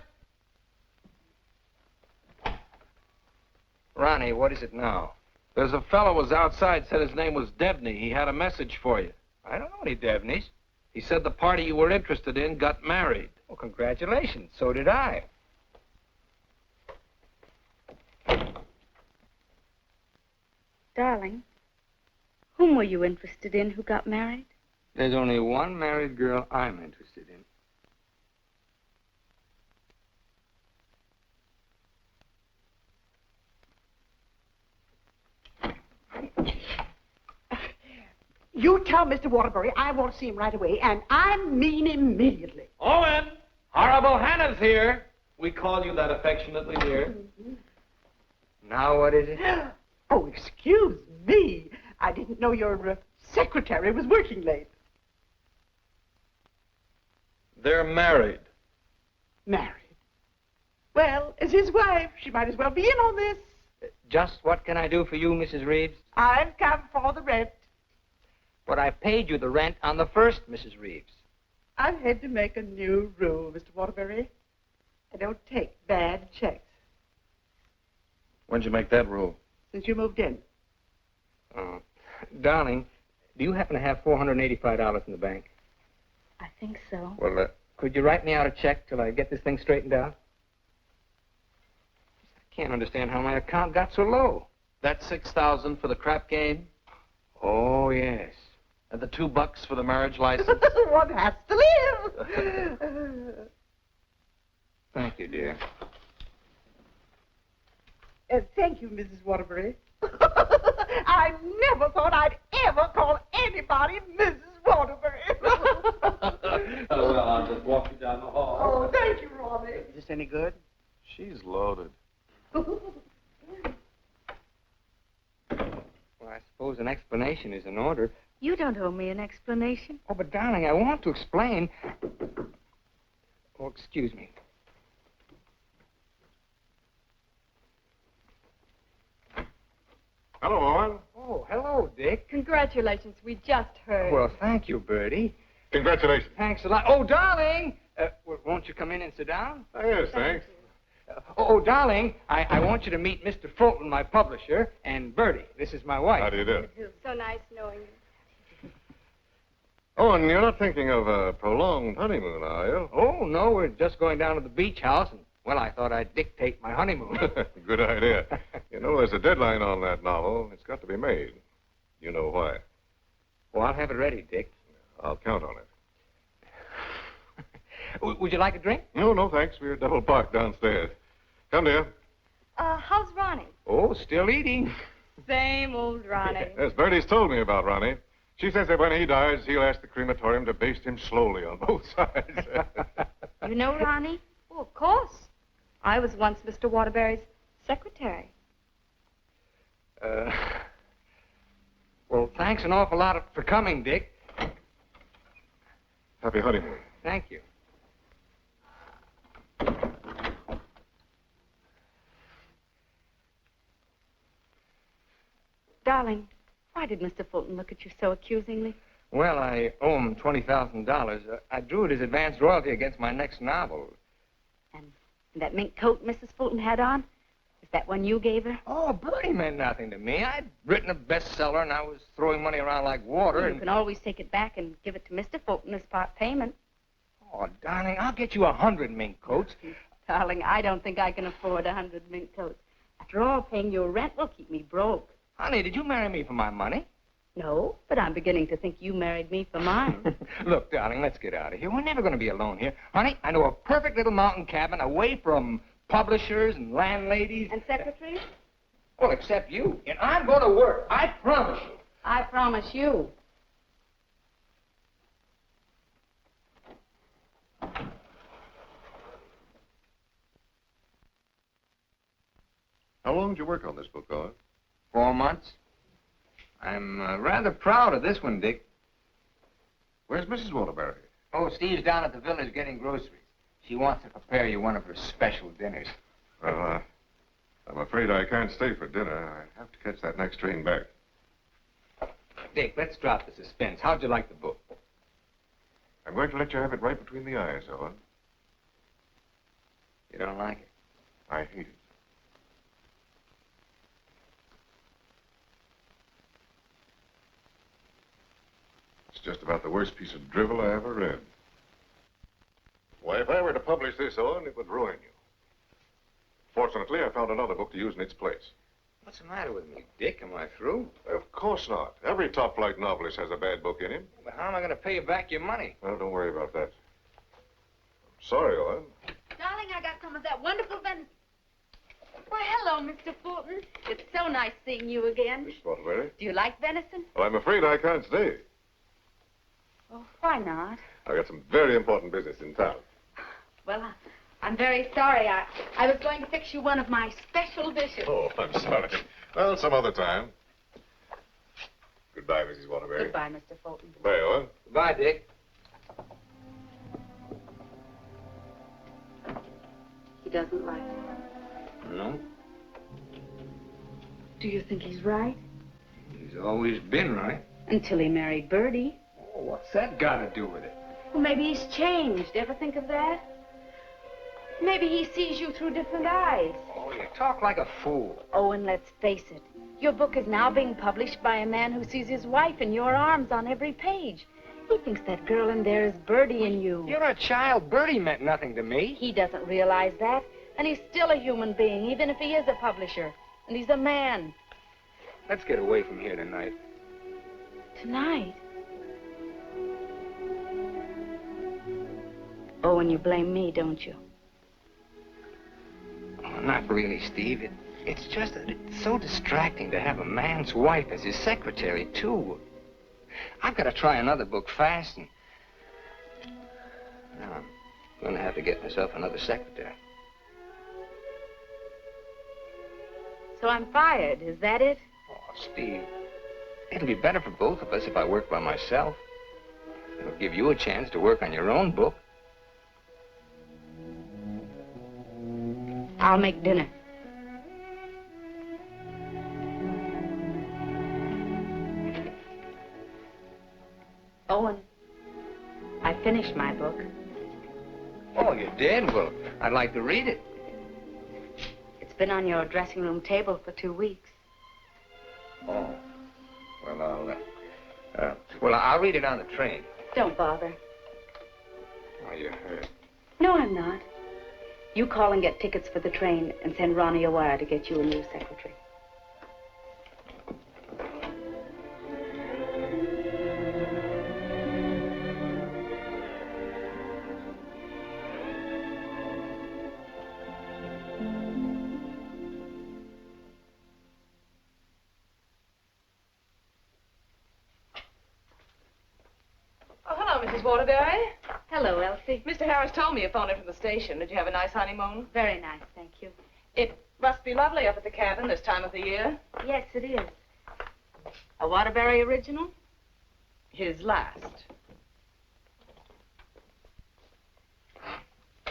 Ronnie, what is it now? There's a fellow was outside, said his name was Debney. He had a message for you. I don't know any Devneys. He said the party you were interested in got married. Well, congratulations. So did I. Darling, whom were you interested in who got married? There's only one married girl I'm interested in. You tell Mr. Waterbury I want to see him right away, and I mean immediately. Owen! Horrible Hannah's here. We call you that affectionately, dear. Now what is it? Oh, excuse me. I didn't know your secretary was working late. They're married. Married? Well, as his wife, she might as well be in on this. Just what can I do for you, Mrs. Reeves? I've come for the rent. But I paid you the rent on the first, Mrs. Reeves. I've had to make a new rule, Mr. Waterbury. I don't take bad checks. When'd you make that rule? Since you moved in. Darling, do you happen to have $485 in the bank? I think so. Well, could you write me out a check till I get this thing straightened out? I can't understand how my account got so low. That's $6,000 for the crap game? Oh, yes. And the $2 for the marriage license? One has to live. Thank you, dear. Thank you, Mrs. Waterbury. I never thought I'd ever call anybody Mrs. Waterbury. Well, I'll just walk you down the hall. Oh, thank you, Ronnie. Is this any good? She's loaded. Well, I suppose an explanation is in order. You don't owe me an explanation. Oh, but darling, I want to explain. Oh, excuse me. Hello, Owen. Oh, hello, Dick. Congratulations. We just heard. Well, thank you, Bertie. Congratulations. Thanks a lot. Oh, darling! Won't you come in and sit down? Oh, yes, thanks. Darling, I want you to meet Mr. Fulton, my publisher, and Bertie. This is my wife. How do you do? So nice knowing you. Owen, you're not thinking of a prolonged honeymoon, are you? Oh, no, we're just going down to the beach house, and, well, I thought I'd dictate my honeymoon. Good idea. You know, there's a deadline on that novel. It's got to be made. You know why. Well, I'll have it ready, Dick. I'll count on it. Would you like a drink? No, thanks. We're double parked downstairs. Come, dear. How's Ronnie? Oh, still eating. Same old Ronnie. Yes, Bertie's told me about Ronnie. She says that when he dies, he'll ask the crematorium to baste him slowly on both sides. You know Ronnie? Oh, of course. I was once Mr. Waterbury's secretary. Well, thanks an awful lot for coming, Dick. Happy honeymoon. Thank you. Darling, why did Mr. Fulton look at you so accusingly? Well, I owe him $20,000. I drew it as advance royalty against my next novel. And that mink coat Mrs. Fulton had on? Is that one you gave her? Oh, Bertie meant nothing to me. I'd written a bestseller, and I was throwing money around like water. You can always take it back and give it to Mr. Fulton as part payment. Oh, darling, I'll get you 100 mink coats. Darling, I don't think I can afford 100 mink coats. After all, paying your rent will keep me broke. Honey, did you marry me for my money? No, but I'm beginning to think you married me for mine. Look, darling, let's get out of here. We're never going to be alone here. Honey, I know a perfect little mountain cabin away from publishers and landladies. And secretaries? Well, except you. And I'm going to work. I promise you. I promise you. How long did you work on this book, Owen? 4 months. I'm rather proud of this one, Dick. Where's Mrs. Waterbury? Oh, Steve's down at the village getting groceries. She wants to prepare you one of her special dinners. Well, I'm afraid I can't stay for dinner. I have to catch that next train back. Dick, let's drop the suspense. How'd you like the book? I'm going to let you have it right between the eyes, Owen. You don't like it? I hate it. It's just about the worst piece of drivel I ever read. Why, if I were to publish this, Owen, it would ruin you. Fortunately, I found another book to use in its place. What's the matter with me, Dick? Am I through? Of course not. Every top-flight novelist has a bad book in him. But how am I going to pay you back your money? Well, don't worry about that. I'm sorry, Owen. Darling, I got some of that wonderful venison. Well, hello, Mr. Fulton. It's so nice seeing you again. Miss Waterbury. Do you like venison? Well, I'm afraid I can't stay. Oh, why not? I've got some very important business in town. Well, I'm very sorry. I was going to fix you one of my special dishes. Oh, I'm sorry. Well, some other time. Goodbye, Mrs. Waterbury. Goodbye, Mr. Fulton. Goodbye, Owen. Goodbye, Dick. He doesn't like it. No? Do you think he's right? He's always been right. Until he married Bertie. Oh, what's that got to do with it? Well, maybe he's changed. Ever think of that? Maybe he sees you through different eyes. Oh, you talk like a fool. Oh, and let's face it. Your book is now being published by a man who sees his wife in your arms on every page. He thinks that girl in there is Bertie in you. You're a child. Bertie meant nothing to me. He doesn't realize that. And he's still a human being, even if he is a publisher. And he's a man. Let's get away from here tonight. Tonight? Oh, and you blame me, don't you? Oh, not really, Steve. It's just that it's so distracting to have a man's wife as his secretary, too. I've got to try another book fast, and now I'm going to have to get myself another secretary. So I'm fired, is that it? Oh, Steve, it'll be better for both of us if I work by myself. It'll give you a chance to work on your own book. I'll make dinner. Owen, I finished my book. Oh, you did? Well, I'd like to read it. It's been on your dressing room table for 2 weeks. Oh. Well, I'll read it on the train. Don't bother. Oh, you're hurt. No, I'm not. You call and get tickets for the train and send Ronnie a wire to get you a new secretary. Oh, hello, Mrs. Waterbury. Hello, Elsie. Mr. Harris told me you phoned in from the station. Did you have a nice honeymoon? Very nice, thank you. It must be lovely up at the cabin this time of the year. Yes, it is. A Waterbury original? His last.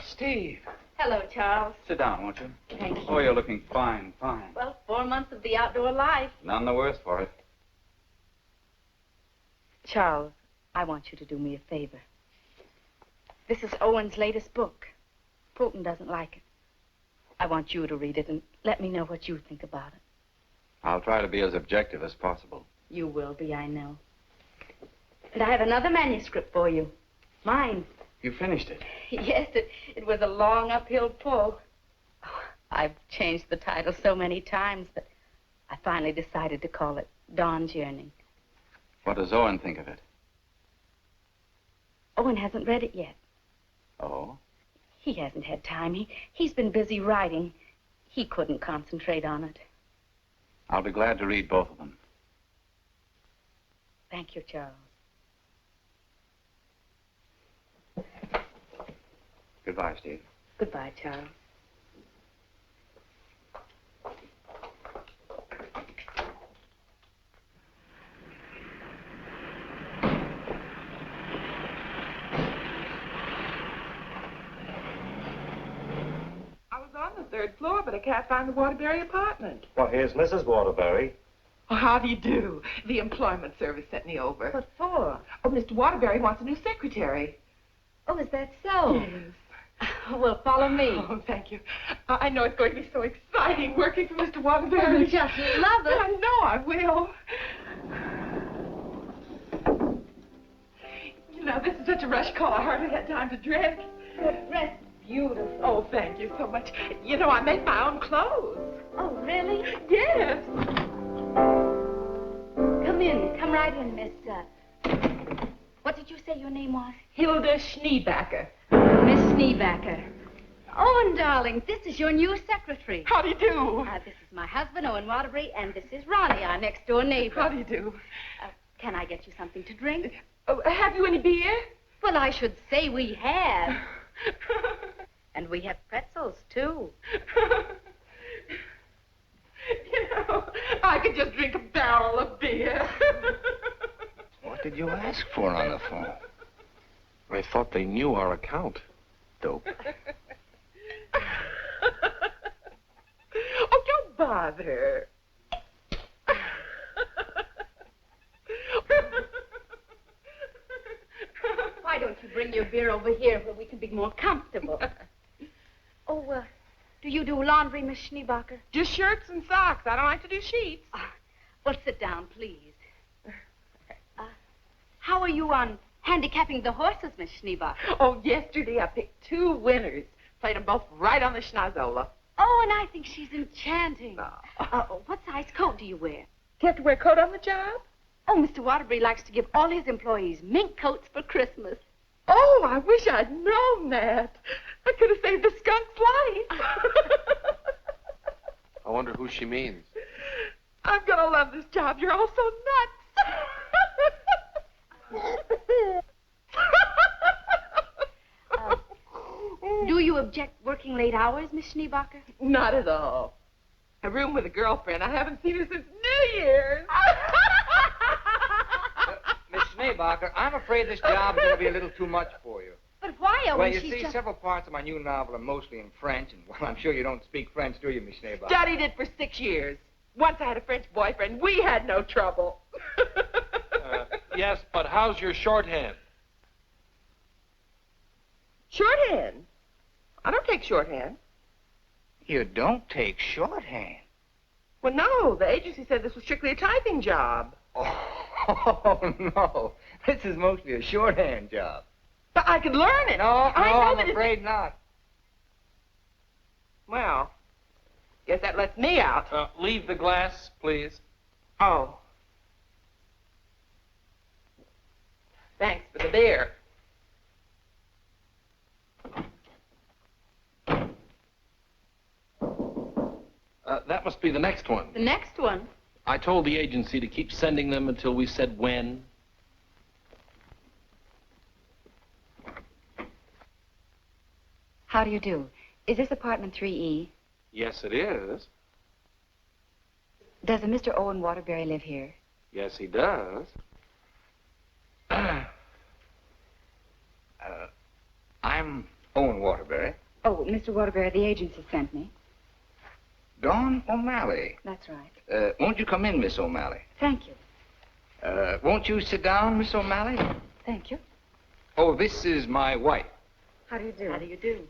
Steve. Hello, Charles. Sit down, won't you? Thank you. Oh, you're looking fine, fine. Well, 4 months of the outdoor life. None the worse for it. Charles, I want you to do me a favor. This is Owen's latest book. Fulton doesn't like it. I want you to read it and let me know what you think about it. I'll try to be as objective as possible. You will be, I know. And I have another manuscript for you. Mine. You finished it? Yes, it was a long uphill pull. Oh, I've changed the title so many times, but I finally decided to call it Dawn's Yearning. What does Owen think of it? Owen hasn't read it yet. Oh? He hasn't had time. He's been busy writing. He couldn't concentrate on it. I'll be glad to read both of them. Thank you, Charles. Goodbye, Steve. Goodbye, Charles. I was on the 3rd floor, but I can't find the Waterbury apartment. Well, here's Mrs. Waterbury. Oh, how do you do? The employment service sent me over. What for? Oh, Mr. Waterbury wants a new secretary. Oh, is that so? Yes. Well, follow me. Oh, thank you. I know it's going to be so exciting working for Mr. Waterbury. You'll just love it. I know I will. You know, this is such a rush call, I hardly had time to dress. Dress beautiful. Oh, thank you so much. You know, I make my own clothes. Oh, really? Yes. Come in. Come right in, Miss... What did you say your name was? Hilda Schneebacker. Miss Schneebacker. Owen, darling, this is your new secretary. How do you do? This is my husband, Owen Waterbury, and this is Ronnie, our next-door neighbor. How do you do? Can I get you something to drink? Oh, have you any beer? Well, I should say we have. And we have pretzels, too. You know, I could just drink a barrel of beer. What did you ask for on the phone? I thought they knew our account. Dope. Oh, don't bother. Why don't you bring your beer over here where we can be more comfortable? Oh, do you do laundry, Miss Schneebacher? Just shirts and socks. I don't like to do sheets. Well, sit down, please. How are you on handicapping the horses, Miss Schneebacher? Oh, yesterday I picked 2 winners. Played them both right on the schnozola. Oh, and I think she's enchanting. What size coat do you wear? Do you have to wear a coat on the job? Oh, Mr. Waterbury likes to give all his employees mink coats for Christmas. Oh, I wish I'd known that. I could have saved the skunk's life. I wonder who she means. I'm gonna love this job. You're all so nuts. Do you object working late hours, Miss Schneebacher? Not at all. A room with a girlfriend. I haven't seen her since New Year's. Miss Schneebacher, I'm afraid this job is going to be a little too much for you. But why, Owen? Well, you She's see, just... several parts of my new novel are mostly in French, and, well, I'm sure you don't speak French, do you, Miss Schneebacher? Studied it for 6 years. Once I had a French boyfriend. We had no trouble. Yes, but how's your shorthand? Shorthand? I don't take shorthand. You don't take shorthand? Well, no. The agency said this was strictly a typing job. Oh, no. This is mostly a shorthand job. But I could learn it. I'm afraid not. Well, guess that lets me out. Leave the glass, please. Oh. Thanks for the beer. That must be the next one. The next one? I told the agency to keep sending them until we said when. How do you do? Is this apartment 3E? Yes, it is. Does a Mr. Owen Waterbury live here? Yes, he does. I'm Owen Waterbury. Oh, Mr. Waterbury, the agency sent me. Dawn O'Malley. That's right. Won't you come in, Miss O'Malley? Thank you. Won't you sit down, Miss O'Malley? Thank you. Oh, this is my wife. How do you do? How do you do?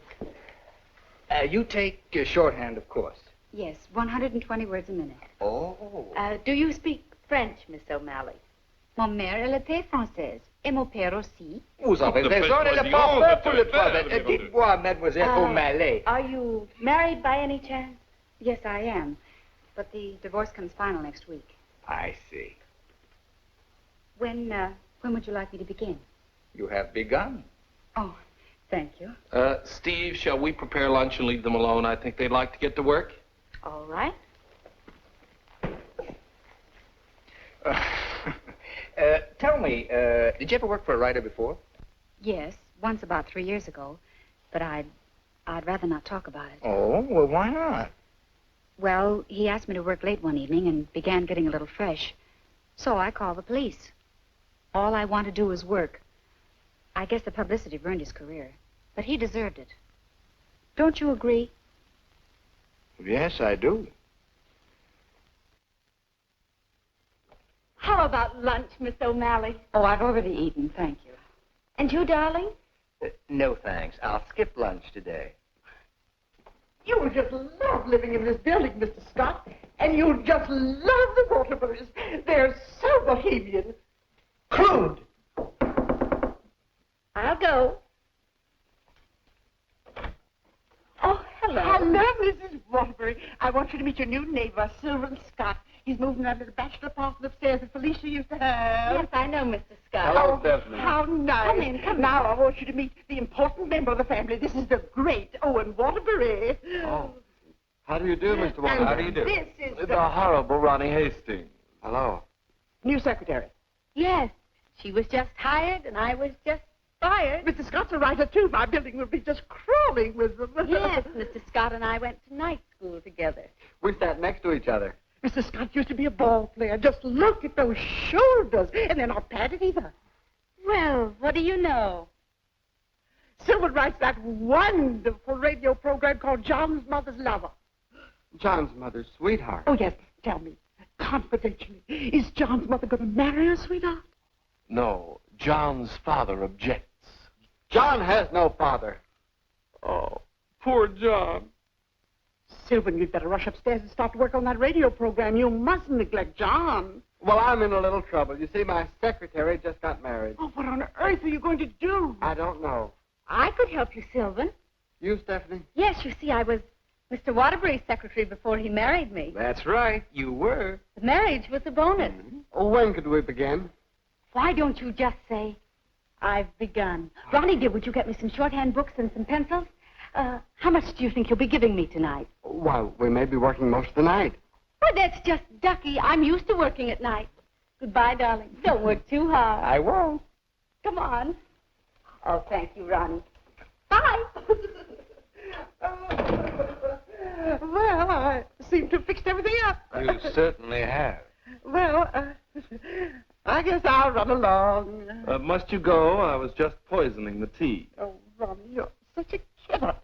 You take shorthand, of course. Yes, 120 words a minute. Oh. Do you speak French, Miss O'Malley? Mon mère, elle était française. Et mon père aussi. Vous avez raison, elle est pas pour le problème. Dites-moi, Mademoiselle O'Malley. Are you married by any chance? Yes, I am. But the divorce comes final next week. I see. When would you like me to begin? You have begun. Oh, thank you. Steve, shall we prepare lunch and leave them alone? I think they'd like to get to work. All right. Tell me, did you ever work for a writer before? Yes, once about 3 years ago. But I'd rather not talk about it. Oh, well, why not? Well, he asked me to work late one evening and began getting a little fresh. So I called the police. All I want to do is work. I guess the publicity ruined his career. But he deserved it. Don't you agree? Yes, I do. How about lunch, Miss O'Malley? Oh, I've already eaten, thank you. And you, darling? No, thanks. I'll skip lunch today. You will just love living in this building, Mr. Scott. And you'll just love the Waterburys. They're so bohemian. Crude. I'll go. Oh, hello. Hello, Mrs. Waterbury. I want you to meet your new neighbor, Sylvan Scott. He's moving out of the bachelor apartment upstairs that Felicia used to have. Yes, I know, Mr. Scott. Hello, Stephanie. How nice. Come in. Now I want you to meet the important member of the family. This is the great Owen Waterbury. Oh. How do you do, Mr. Waterbury? How do you do? This is The horrible Ronnie Hastings. Hello. new secretary. Yes, she was just hired and I was just fired. Mr. Scott's a writer, too. My building will be just crawling with them. Yes, Mr. Scott and I went to night school together. We sat next to each other. Mr. Scott used to be a ball player. Just look at those shoulders. And they're not padded either. Well, what do you know? Sylvan writes that wonderful radio program called John's Mother's Lover. John's mother's sweetheart. Oh, yes. Tell me, confidentially, is John's mother going to marry her, sweetheart? No, John's father objects. John has no father. Oh, poor John. Sylvan, you'd better rush upstairs and start to work on that radio program. You mustn't neglect John. Well, I'm in a little trouble. You see, my secretary just got married. Oh, what on earth are you going to do? I don't know. I could help you, Sylvan. You, Stephanie? Yes, you see, I was Mr. Waterbury's secretary before he married me. That's right. You were. The marriage was a bonus. Oh, when could we begin? Why don't you just say, I've begun? Ronnie, dear, would you get me some shorthand books and some pencils? How much do you think you'll be giving me tonight? Well, we may be working most of the night. Well, that's just ducky. I'm used to working at night. Goodbye, darling. Don't work too hard. I won't. Come on. Oh, thank you, Ronnie. Bye. Well, I seem to have fixed everything up. You certainly have. Well, I guess I'll run along. Must you go? I was just poisoning the tea. Oh, Ronnie, you're such a kidder.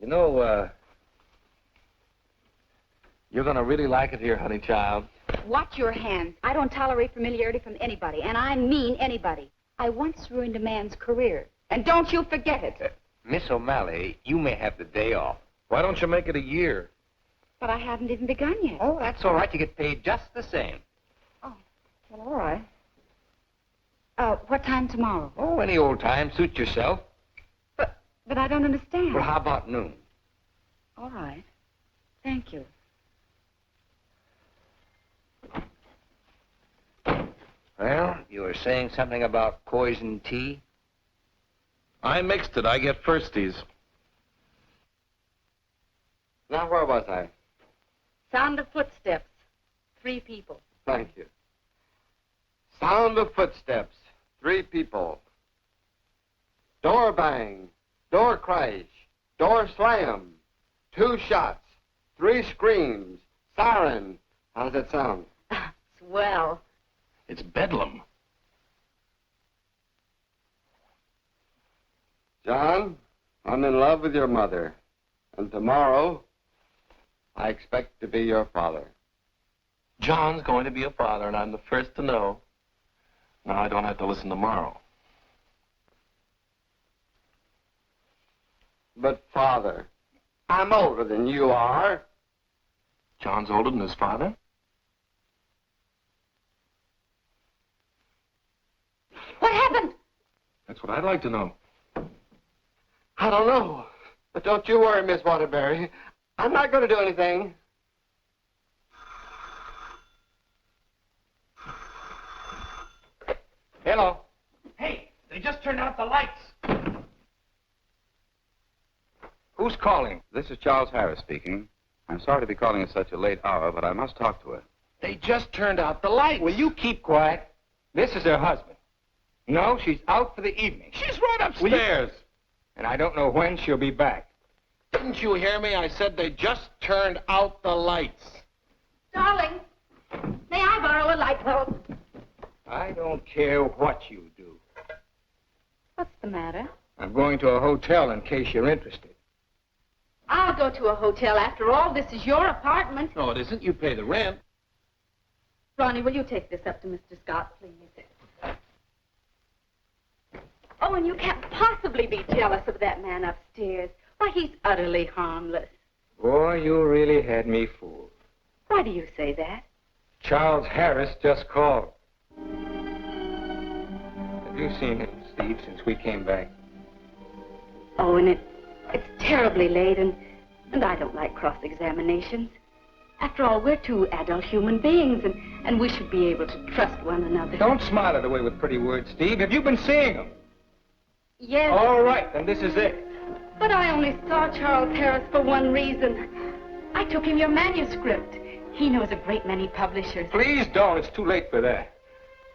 You know, you're going to really like it here, honey child. Watch your hands. I don't tolerate familiarity from anybody, and I mean anybody. I once ruined a man's career, and don't you forget it. Miss O'Malley, you may have the day off. Why don't you make it a year? But I haven't even begun yet. Oh, that's all right. You get paid just the same. Well, all right. What time tomorrow? Oh, any old time. Suit yourself. But I don't understand. Well, how about noon? All right. Thank you. Well, you were saying something about poison tea? I mixed it. I get firsties. Now, where was I? Sound of footsteps. 3 people. Thank you. Sound of footsteps. 3 people. Door bang. Door crash. Door slam. 2 shots. 3 screams. Siren. How does that sound? Swell. It's bedlam. John, I'm in love with your mother. And tomorrow, I expect to be your father. John's going to be a father, and I'm the first to know. Now I don't have to listen tomorrow. But, Father, I'm older than you are. John's older than his father? What happened? That's what I'd like to know. I don't know. But don't you worry, Miss Waterbury. I'm not going to do anything. Hello. Hey, they just turned out the lights. Who's calling? This is Charles Harris speaking. I'm sorry to be calling at such a late hour, but I must talk to her. They just turned out the lights. Will you keep quiet? This is her husband. No, she's out for the evening. She's right upstairs. And I don't know when she'll be back. Didn't you hear me? I said they just turned out the lights. Darling, may I borrow a light bulb? I don't care what you do. What's the matter? I'm going to a hotel in case you're interested. I'll go to a hotel. After all, this is your apartment. No, it isn't. You pay the rent. Ronnie, will you take this up to Mr. Scott, please? Oh, and you can't possibly be jealous of that man upstairs. Why, he's utterly harmless. Boy, you really had me fooled. Why do you say that? Charles Harris just called. Have you seen him, Steve, since we came back? Oh, and it's terribly late, and I don't like cross-examinations. After all, we're two adult human beings, and we should be able to trust one another. Don't smile it away with pretty words, Steve. Have you been seeing him? Yes. All right, then this is it. But I only saw Charles Harris for one reason. I took him your manuscript. He knows a great many publishers. Please don't. It's too late for that.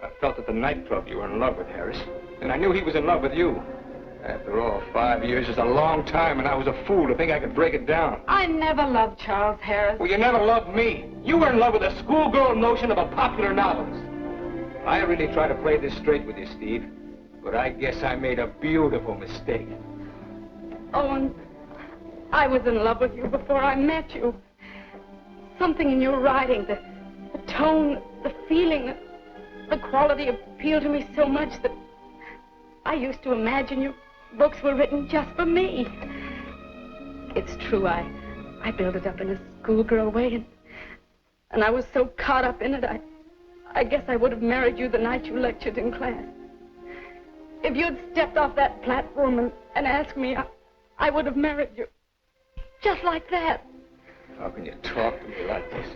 I felt at the nightclub you were in love with Harris, and I knew he was in love with you. After all, 5 years is a long time, and I was a fool to think I could break it down. I never loved Charles Harris. Well, you never loved me. You were in love with a schoolgirl notion of a popular novelist. I really try to play this straight with you, Steve, but I guess I made a beautiful mistake. Owen, I was in love with you before I met you. Something in your writing, the tone, the feeling, the quality appealed to me so much that I used to imagine your books were written just for me. It's true, I built it up in a schoolgirl way, and I was so caught up in it, I guess I would have married you the night you lectured in class. If you'd stepped off that platform and asked me, I would have married you. Just like that. How can you talk to me like this?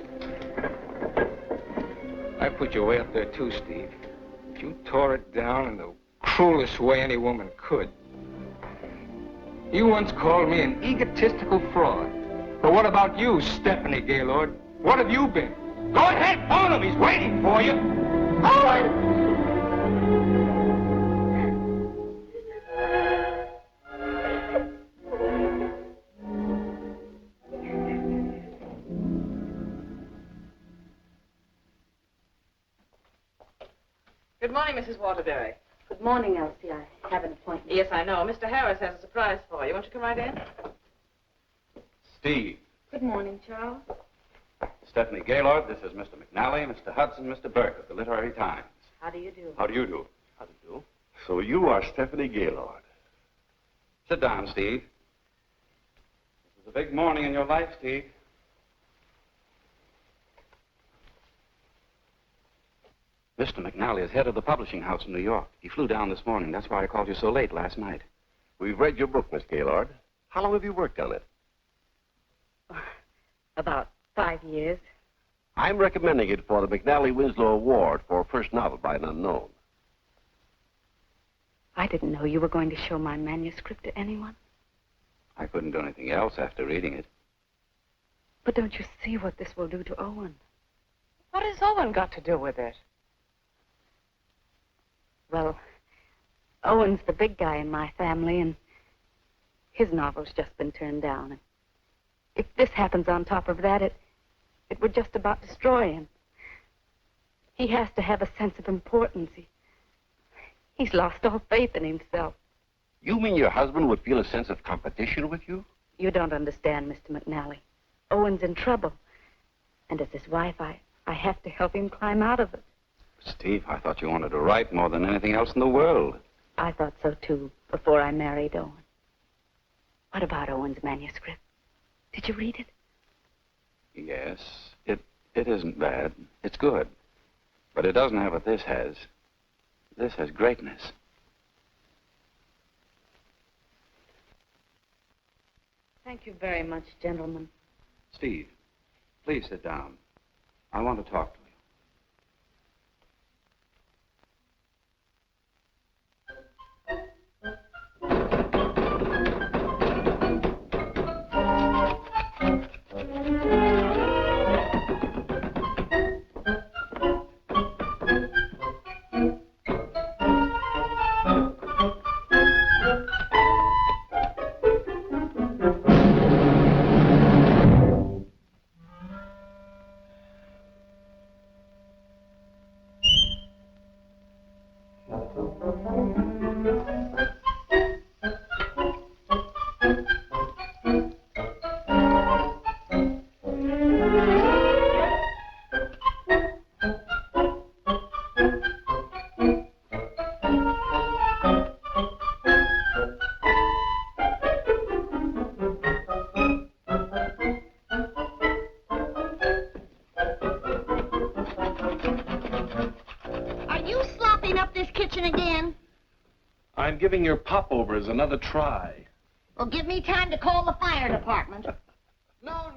I put you way up there too, Steve. But you tore it down in the cruelest way any woman could. You once called me an egotistical fraud. But what about you, Stephanie Gaylord? What have you been? Go ahead, phone him. He's waiting for you. Owen! Good morning, Mrs. Waterbury. Good morning, Elsie. I have an appointment. Yes, I know. Mr. Harris has a surprise for you. Won't you come right in? Steve. Good morning, Charles. Stephanie Gaylord, this is Mr. McNally, Mr. Hudson, Mr. Burke of the Literary Times. How do you do? How do you do? How do you do? So you are Stephanie Gaylord. Sit down, Steve. This is a big morning in your life, Steve. Mr. McNally is head of the publishing house in New York. He flew down this morning. That's why I called you so late last night. We've read your book, Miss Gaylord. How long have you worked on it? About 5 years. I'm recommending it for the McNally Winslow Award for first novel by an unknown. I didn't know you were going to show my manuscript to anyone. I couldn't do anything else after reading it. But don't you see what this will do to Owen? What has Owen got to do with it? Well, Owen's the big guy in my family, and his novel's just been turned down. And if this happens on top of that, it would just about destroy him. He has to have a sense of importance. He's lost all faith in himself. You mean your husband would feel a sense of competition with you? You don't understand, Mr. McNally. Owen's in trouble. And as his wife, I have to help him climb out of it. Steve, I thought you wanted to write more than anything else in the world. I thought so, too, before I married Owen. What about Owen's manuscript? Did you read it? Yes, it isn't bad. It's good. But it doesn't have what this has. This has greatness. Thank you very much, gentlemen. Steve, please sit down. I want to talk to you. I'm giving your popovers another try. Well, give me time to call the fire department. No,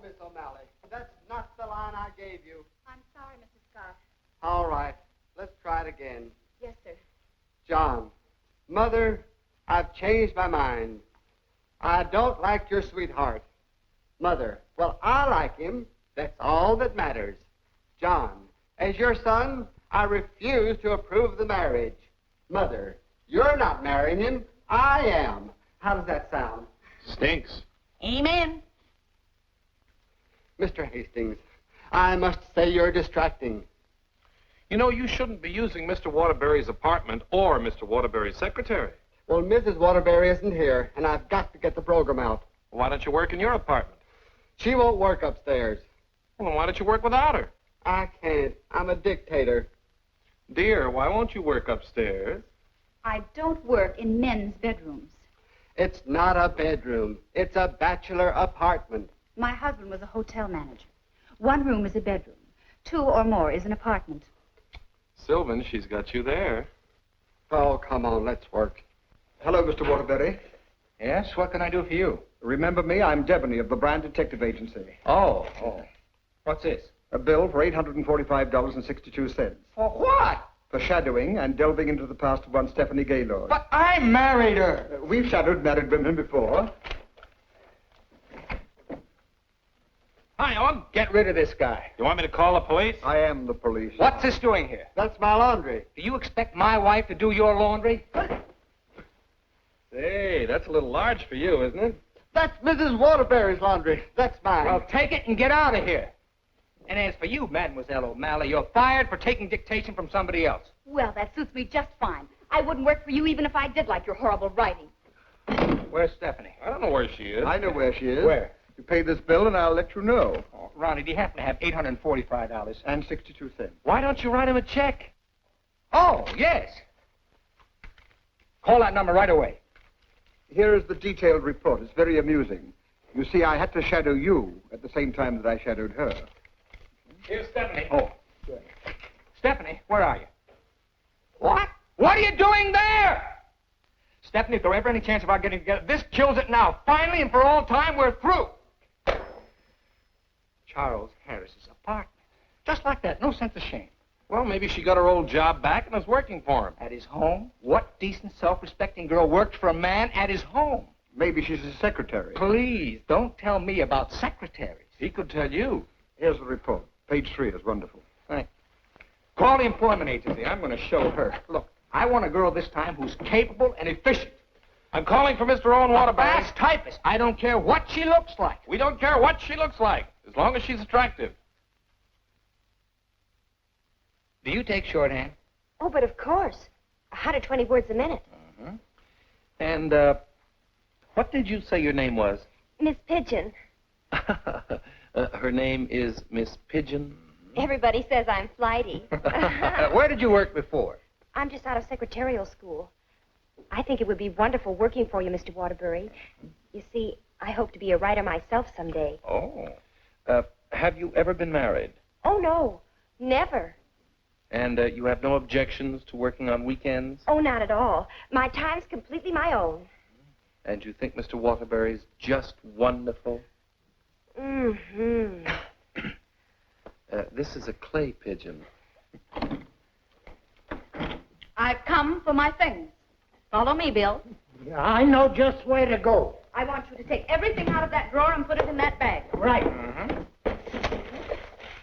Miss O'Malley. That's not the line I gave you. I'm sorry, Mrs. Scott. All right, let's try it again. Yes, sir. John, Mother, I've changed my mind. I don't like your sweetheart. Mother, well, I like him. That's all that matters. John, as your son, I refuse to approve the marriage. Mother, you're not marrying him. I am. How does that sound? Stinks. Amen. Mr. Hastings, I must say you're distracting. You know, you shouldn't be using Mr. Waterbury's apartment or Mr. Waterbury's secretary. Well, Mrs. Waterbury isn't here, and I've got to get the program out. Why don't you work in your apartment? She won't work upstairs. Well, then why don't you work without her? I can't. I'm a dictator. Dear, why won't you work upstairs? I don't work in men's bedrooms. It's not a bedroom. It's a bachelor apartment. My husband was a hotel manager. One room is a bedroom. 2 or more is an apartment. Sylvan, she's got you there. Oh, come on, let's work. Hello, Mr. Waterbury. Yes, what can I do for you? Remember me? I'm Debney of the Brand Detective Agency. Oh. What's this? A bill for $845.62. For what? For shadowing and delving into the past of one Stephanie Gaylord. But I married her. We've shadowed married women before. Hi, Owen. Get rid of this guy. You want me to call the police? I am the police. What's this doing here? That's my laundry. Do you expect my wife to do your laundry? Hey, that's a little large for you, isn't it? That's Mrs. Waterbury's laundry. That's mine. Well, take it and get out of here. And as for you, Mademoiselle O'Malley, you're fired for taking dictation from somebody else. Well, that suits me just fine. I wouldn't work for you even if I did like your horrible writing. Where's Stephanie? I don't know where she is. I know where she is. Where? You pay this bill and I'll let you know. Oh, Ronnie, do you happen to have $845? And 62 cents. Why don't you write him a check? Oh, yes. Call that number right away. Here is the detailed report. It's very amusing. You see, I had to shadow you at the same time that I shadowed her. Here's Stephanie. Oh, good. Stephanie, where are you? What? What are you doing there? Stephanie, if there were ever any chance of our getting together, this kills it now. Finally and for all time, we're through. Charles Harris's apartment. Just like that. No sense of shame. Well, maybe she got her old job back and is working for him. At his home? What decent, self-respecting girl worked for a man at his home? Maybe she's his secretary. Please, don't tell me about secretaries. He could tell you. Here's the report. Page 3 is wonderful. Thanks. Call the employment agency. I'm going to show her. Look, I want a girl this time who's capable and efficient. I'm calling for Mr. Owen Waterbury. A fast typist. I don't care what she looks like. We don't care what she looks like, as long as she's attractive. Do you take shorthand? Oh, but of course. 120 words a minute. And, what did you say your name was? Miss Pigeon. Her name is Miss Pigeon. Everybody says I'm flighty. Where did you work before? I'm just out of secretarial school. I think it would be wonderful working for you, Mr. Waterbury. You see, I hope to be a writer myself someday. Oh. Have you ever been married? Oh, no. Never. And you have no objections to working on weekends? Oh, not at all. My time's completely my own. And you think Mr. Waterbury's just wonderful? Mm-hmm. This is a clay pigeon. I've come for my things. Follow me, Bill. I know just where to go. I want you to take everything out of that drawer and put it in that bag. Right.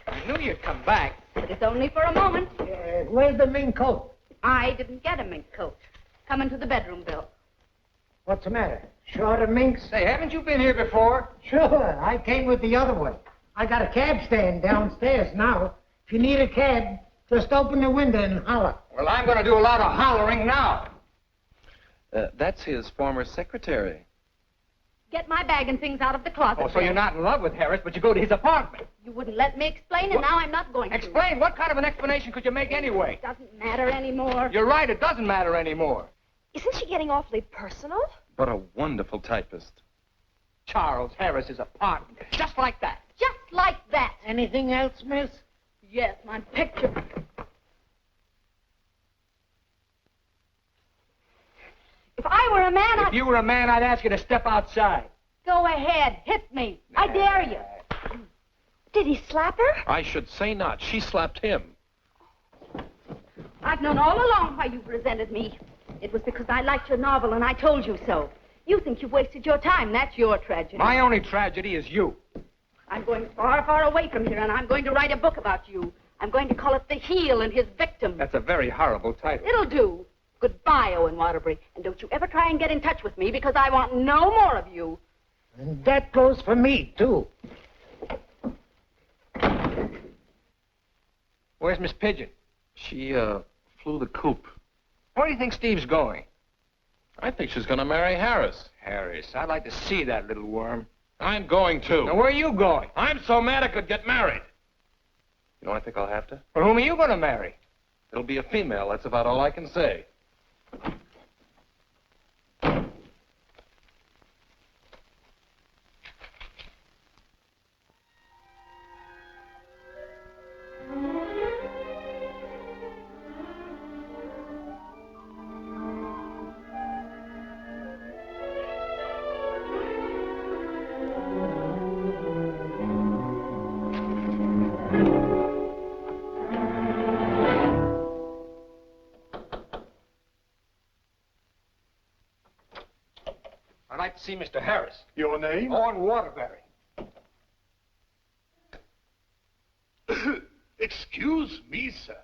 I knew you'd come back. But it's only for a moment. Where's the mink coat? I didn't get a mink coat. Come into the bedroom, Bill. What's the matter? Short of minks? Say, haven't you been here before? Sure. I came with the other one. I got a cab stand downstairs now. If you need a cab, just open the window and holler. Well, I'm going to do a lot of hollering now. That's his former secretary. Get my bag and things out of the closet. Oh, so you're not in love with Harris, but you go to his apartment. You wouldn't let me explain, and now I'm not going to. Explain? What kind of an explanation could you make anyway? It doesn't matter anymore. You're right, it doesn't matter anymore. Isn't she getting awfully personal? What a wonderful typist. Charles Harris's apartment. Just like that. Just like that. Anything else, miss? Yes, my picture. If I were a man, If you were a man, I'd ask you to step outside. Go ahead, hit me. I dare you. Did he slap her? I should say not. She slapped him. I've known all along why you've resented me. It was because I liked your novel, and I told you so. You think you've wasted your time. That's your tragedy. My only tragedy is you. I'm going far, far away from here, and I'm going to write a book about you. I'm going to call it The Heel and His Victim. That's a very horrible title. It'll do. Goodbye, Owen Waterbury. And don't you ever try and get in touch with me, because I want no more of you. And that goes for me, too. Where's Miss Pigeon? She, flew the coop. Where do you think Steve's going? I think she's going to marry Harris. Harris. I'd like to see that little worm. I'm going to. Now, where are you going? I'm so mad I could get married. You know, I think I'll have to. Well, whom are you going to marry? It'll be a female. That's about all I can say. I'd like to see Mr. Harris. Your name? Owen Waterbury. Excuse me, sir.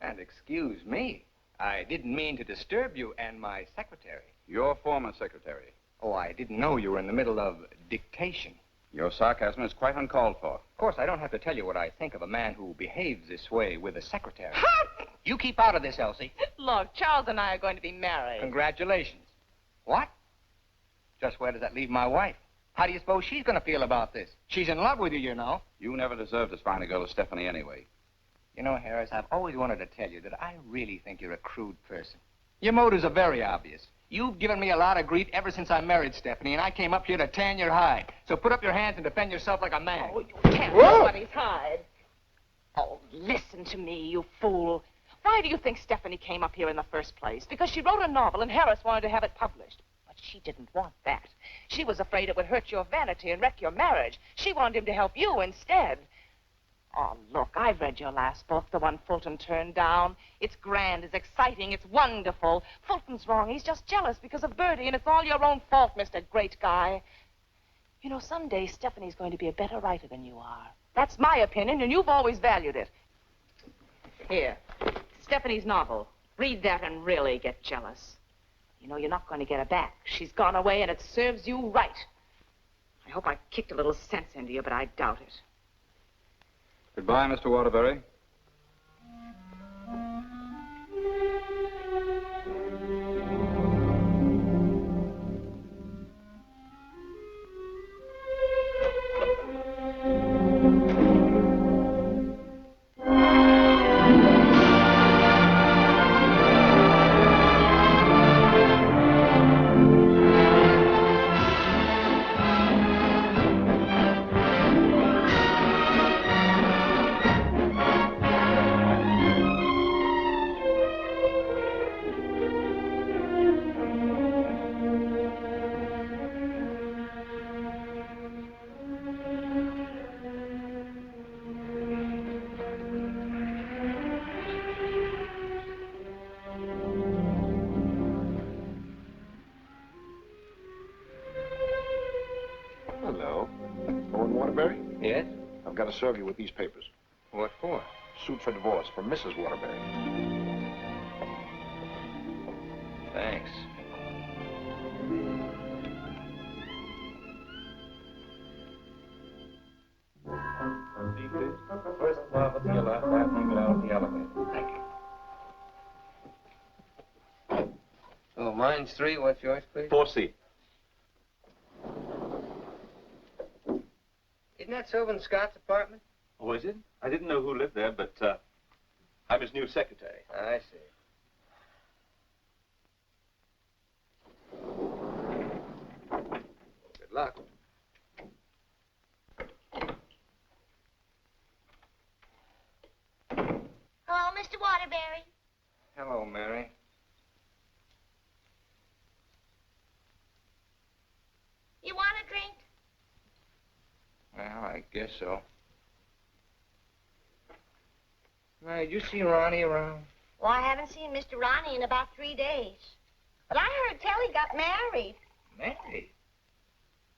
And excuse me. I didn't mean to disturb you and my secretary. Your former secretary. Oh, I didn't know you were in the middle of dictation. Your sarcasm is quite uncalled for. Of course, I don't have to tell you what I think of a man who behaves this way with a secretary. You keep out of this, Elsie. Look, Charles and I are going to be married. Congratulations. What? Just where does that leave my wife? How do you suppose she's going to feel about this? She's in love with you, you know. You never deserved as fine a girl as Stephanie anyway. You know, Harris, I've always wanted to tell you that I really think you're a crude person. Your motives are very obvious. You've given me a lot of grief ever since I married Stephanie, and I came up here to tan your hide. So put up your hands and defend yourself like a man. Oh, you can't nobody's hide. Oh, listen to me, you fool. Why do you think Stephanie came up here in the first place? Because she wrote a novel and Harris wanted to have it published. But she didn't want that. She was afraid it would hurt your vanity and wreck your marriage. She wanted him to help you instead. Oh, look, I've read your last book, the one Fulton turned down. It's grand, it's exciting, it's wonderful. Fulton's wrong. He's just jealous because of Bertie, and it's all your own fault, Mr. Great Guy. You know, someday Stephanie's going to be a better writer than you are. That's my opinion, and you've always valued it. Here, Stephanie's novel. Read that and really get jealous. You know, you're not going to get her back. She's gone away, and it serves you right. I hope I kicked a little sense into you, but I doubt it. Goodbye, Mr. Waterbury. Hello. Owen Waterbury? Yes? I've got to serve you with these papers. What for? Suit for divorce from Mrs. Waterbury. Thanks. First floor to your left after you get out of the elevator. Thank you. Oh, mine's 3. What's yours, please? 4C. Isn't that Sylvan Scott's apartment? Oh, is it? I didn't know who lived there, but I'm his new secretary. I see. Good luck. Hello, Mr. Waterbury. Hello, Mary. You want a drink? Well, I guess so. Mary, did you see Ronnie around? Well, I haven't seen Mr. Ronnie in about 3 days. But I heard Telly got married. Married?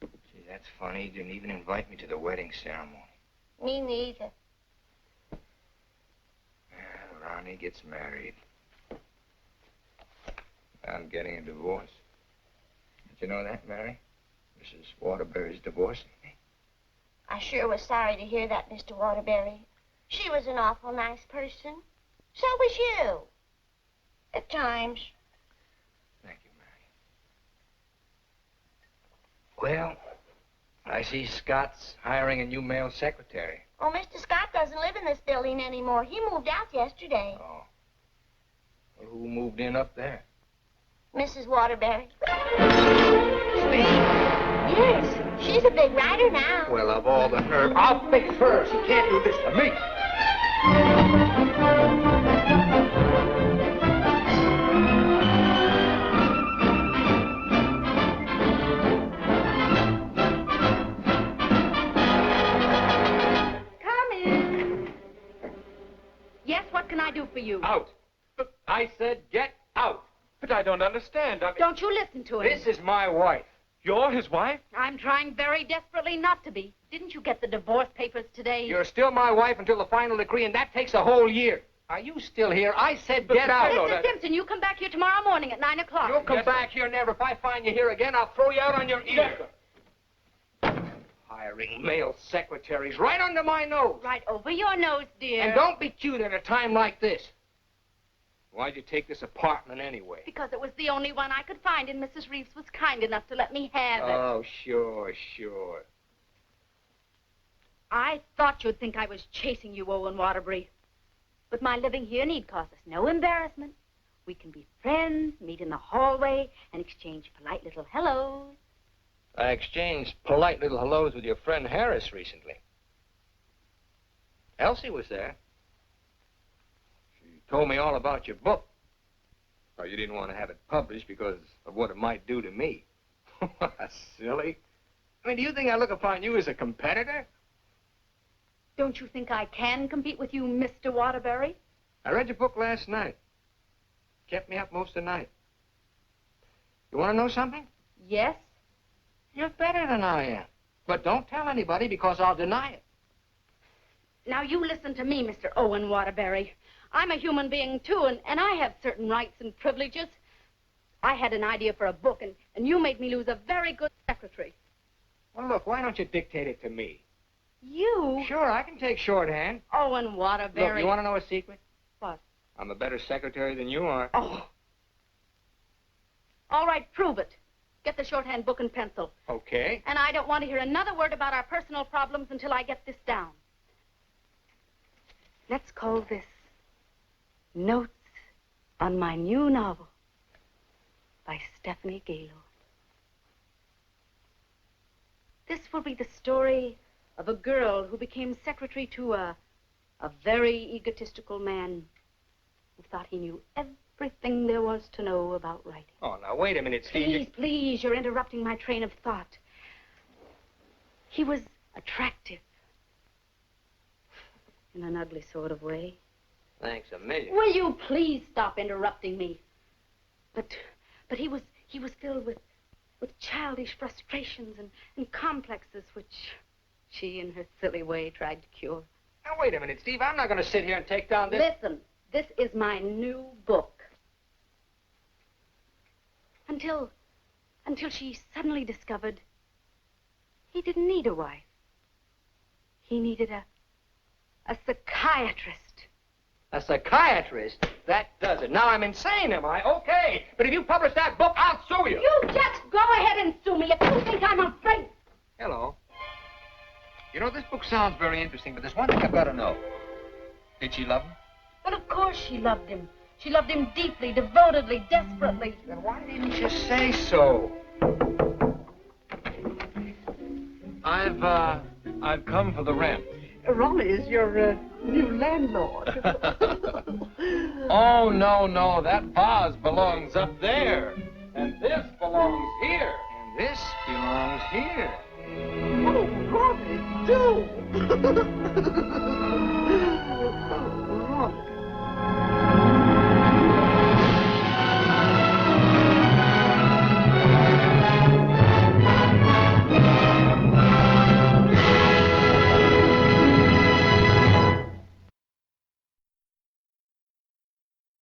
Gee, that's funny. He didn't even invite me to the wedding ceremony. Me neither. Ronnie gets married. I'm getting a divorce. Did you know that, Mary? Mrs. Waterbury's divorcing me. I sure was sorry to hear that, Mr. Waterbury. She was an awful nice person. So was you. At times. Thank you, Mary. Well, I see Scott's hiring a new male secretary. Oh, Mr. Scott doesn't live in this building anymore. He moved out yesterday. Oh. Well, who moved in up there? Mrs. Waterbury. Yes, she's a big writer now. Well, of all the nerve, I'll fix her. She can't do this to me. Come in. Yes, what can I do for you? Out. I said get out. But I don't understand. Don't you listen to him. This is my wife. You're his wife? I'm trying very desperately not to be. Didn't you get the divorce papers today? You're still my wife until the final decree, and that takes a whole year. Are you still here? I said get out. Mr. Simpson, you come back here tomorrow morning at 9 o'clock. You'll come back here never. If I find you here again, I'll throw you out on your ear. Hiring male secretaries right under my nose. Right over your nose, dear. And don't be cute at a time like this. Why'd you take this apartment anyway? Because it was the only one I could find, and Mrs. Reeves was kind enough to let me have it. Oh, sure, sure. I thought you'd think I was chasing you, Owen Waterbury. But my living here need cause us no embarrassment. We can be friends, meet in the hallway, and exchange polite little hellos. I exchanged polite little hellos with your friend Harris recently. Elsie was there. She told me all about your book. Oh, you didn't want to have it published because of what it might do to me. Silly. I mean, do you think I look upon you as a competitor? Don't you think I can compete with you, Mr. Waterbury? I read your book last night. Kept me up most of the night. You want to know something? Yes. You're better than I am. But don't tell anybody because I'll deny it. Now, you listen to me, Mr. Owen Waterbury. I'm a human being, too, and I have certain rights and privileges. I had an idea for a book, and you made me lose a very good secretary. Well, look, why don't you dictate it to me? You? Sure, I can take shorthand. Owen Waterbury. Look, you want to know a secret? What? I'm a better secretary than you are. Oh. All right, prove it. Get the shorthand book and pencil. Okay. And I don't want to hear another word about our personal problems until I get this down. Let's call this Notes on My New Novel by Stephanie Gaylord. This will be the story of a girl who became secretary to a very egotistical man who thought he knew everything there was to know about writing. Oh, now, wait a minute, Steve. Please, you're interrupting my train of thought. He was attractive. In an ugly sort of way. Thanks a million. Will you please stop interrupting me? But he was filled with childish frustrations and complexes which she, in her silly way, tried to cure. Now, wait a minute, Steve. I'm not going to sit here and take down this... Listen, this is my new book. Until she suddenly discovered he didn't need a wife. He needed a psychiatrist. A psychiatrist? That does it. Now I'm insane, am I? Okay. But if you publish that book, I'll sue you. You just go ahead and sue me if you think I'm afraid. Hello. You know, this book sounds very interesting, but there's one thing I've got to know. Did she love him? Well, of course she loved him. She loved him deeply, devotedly, desperately. Then why didn't you say so? I've come for the rent. Ronnie is your new landlord. Oh, no, that vase belongs up there. And this belongs here. And this belongs here. Oh, Ronnie, do!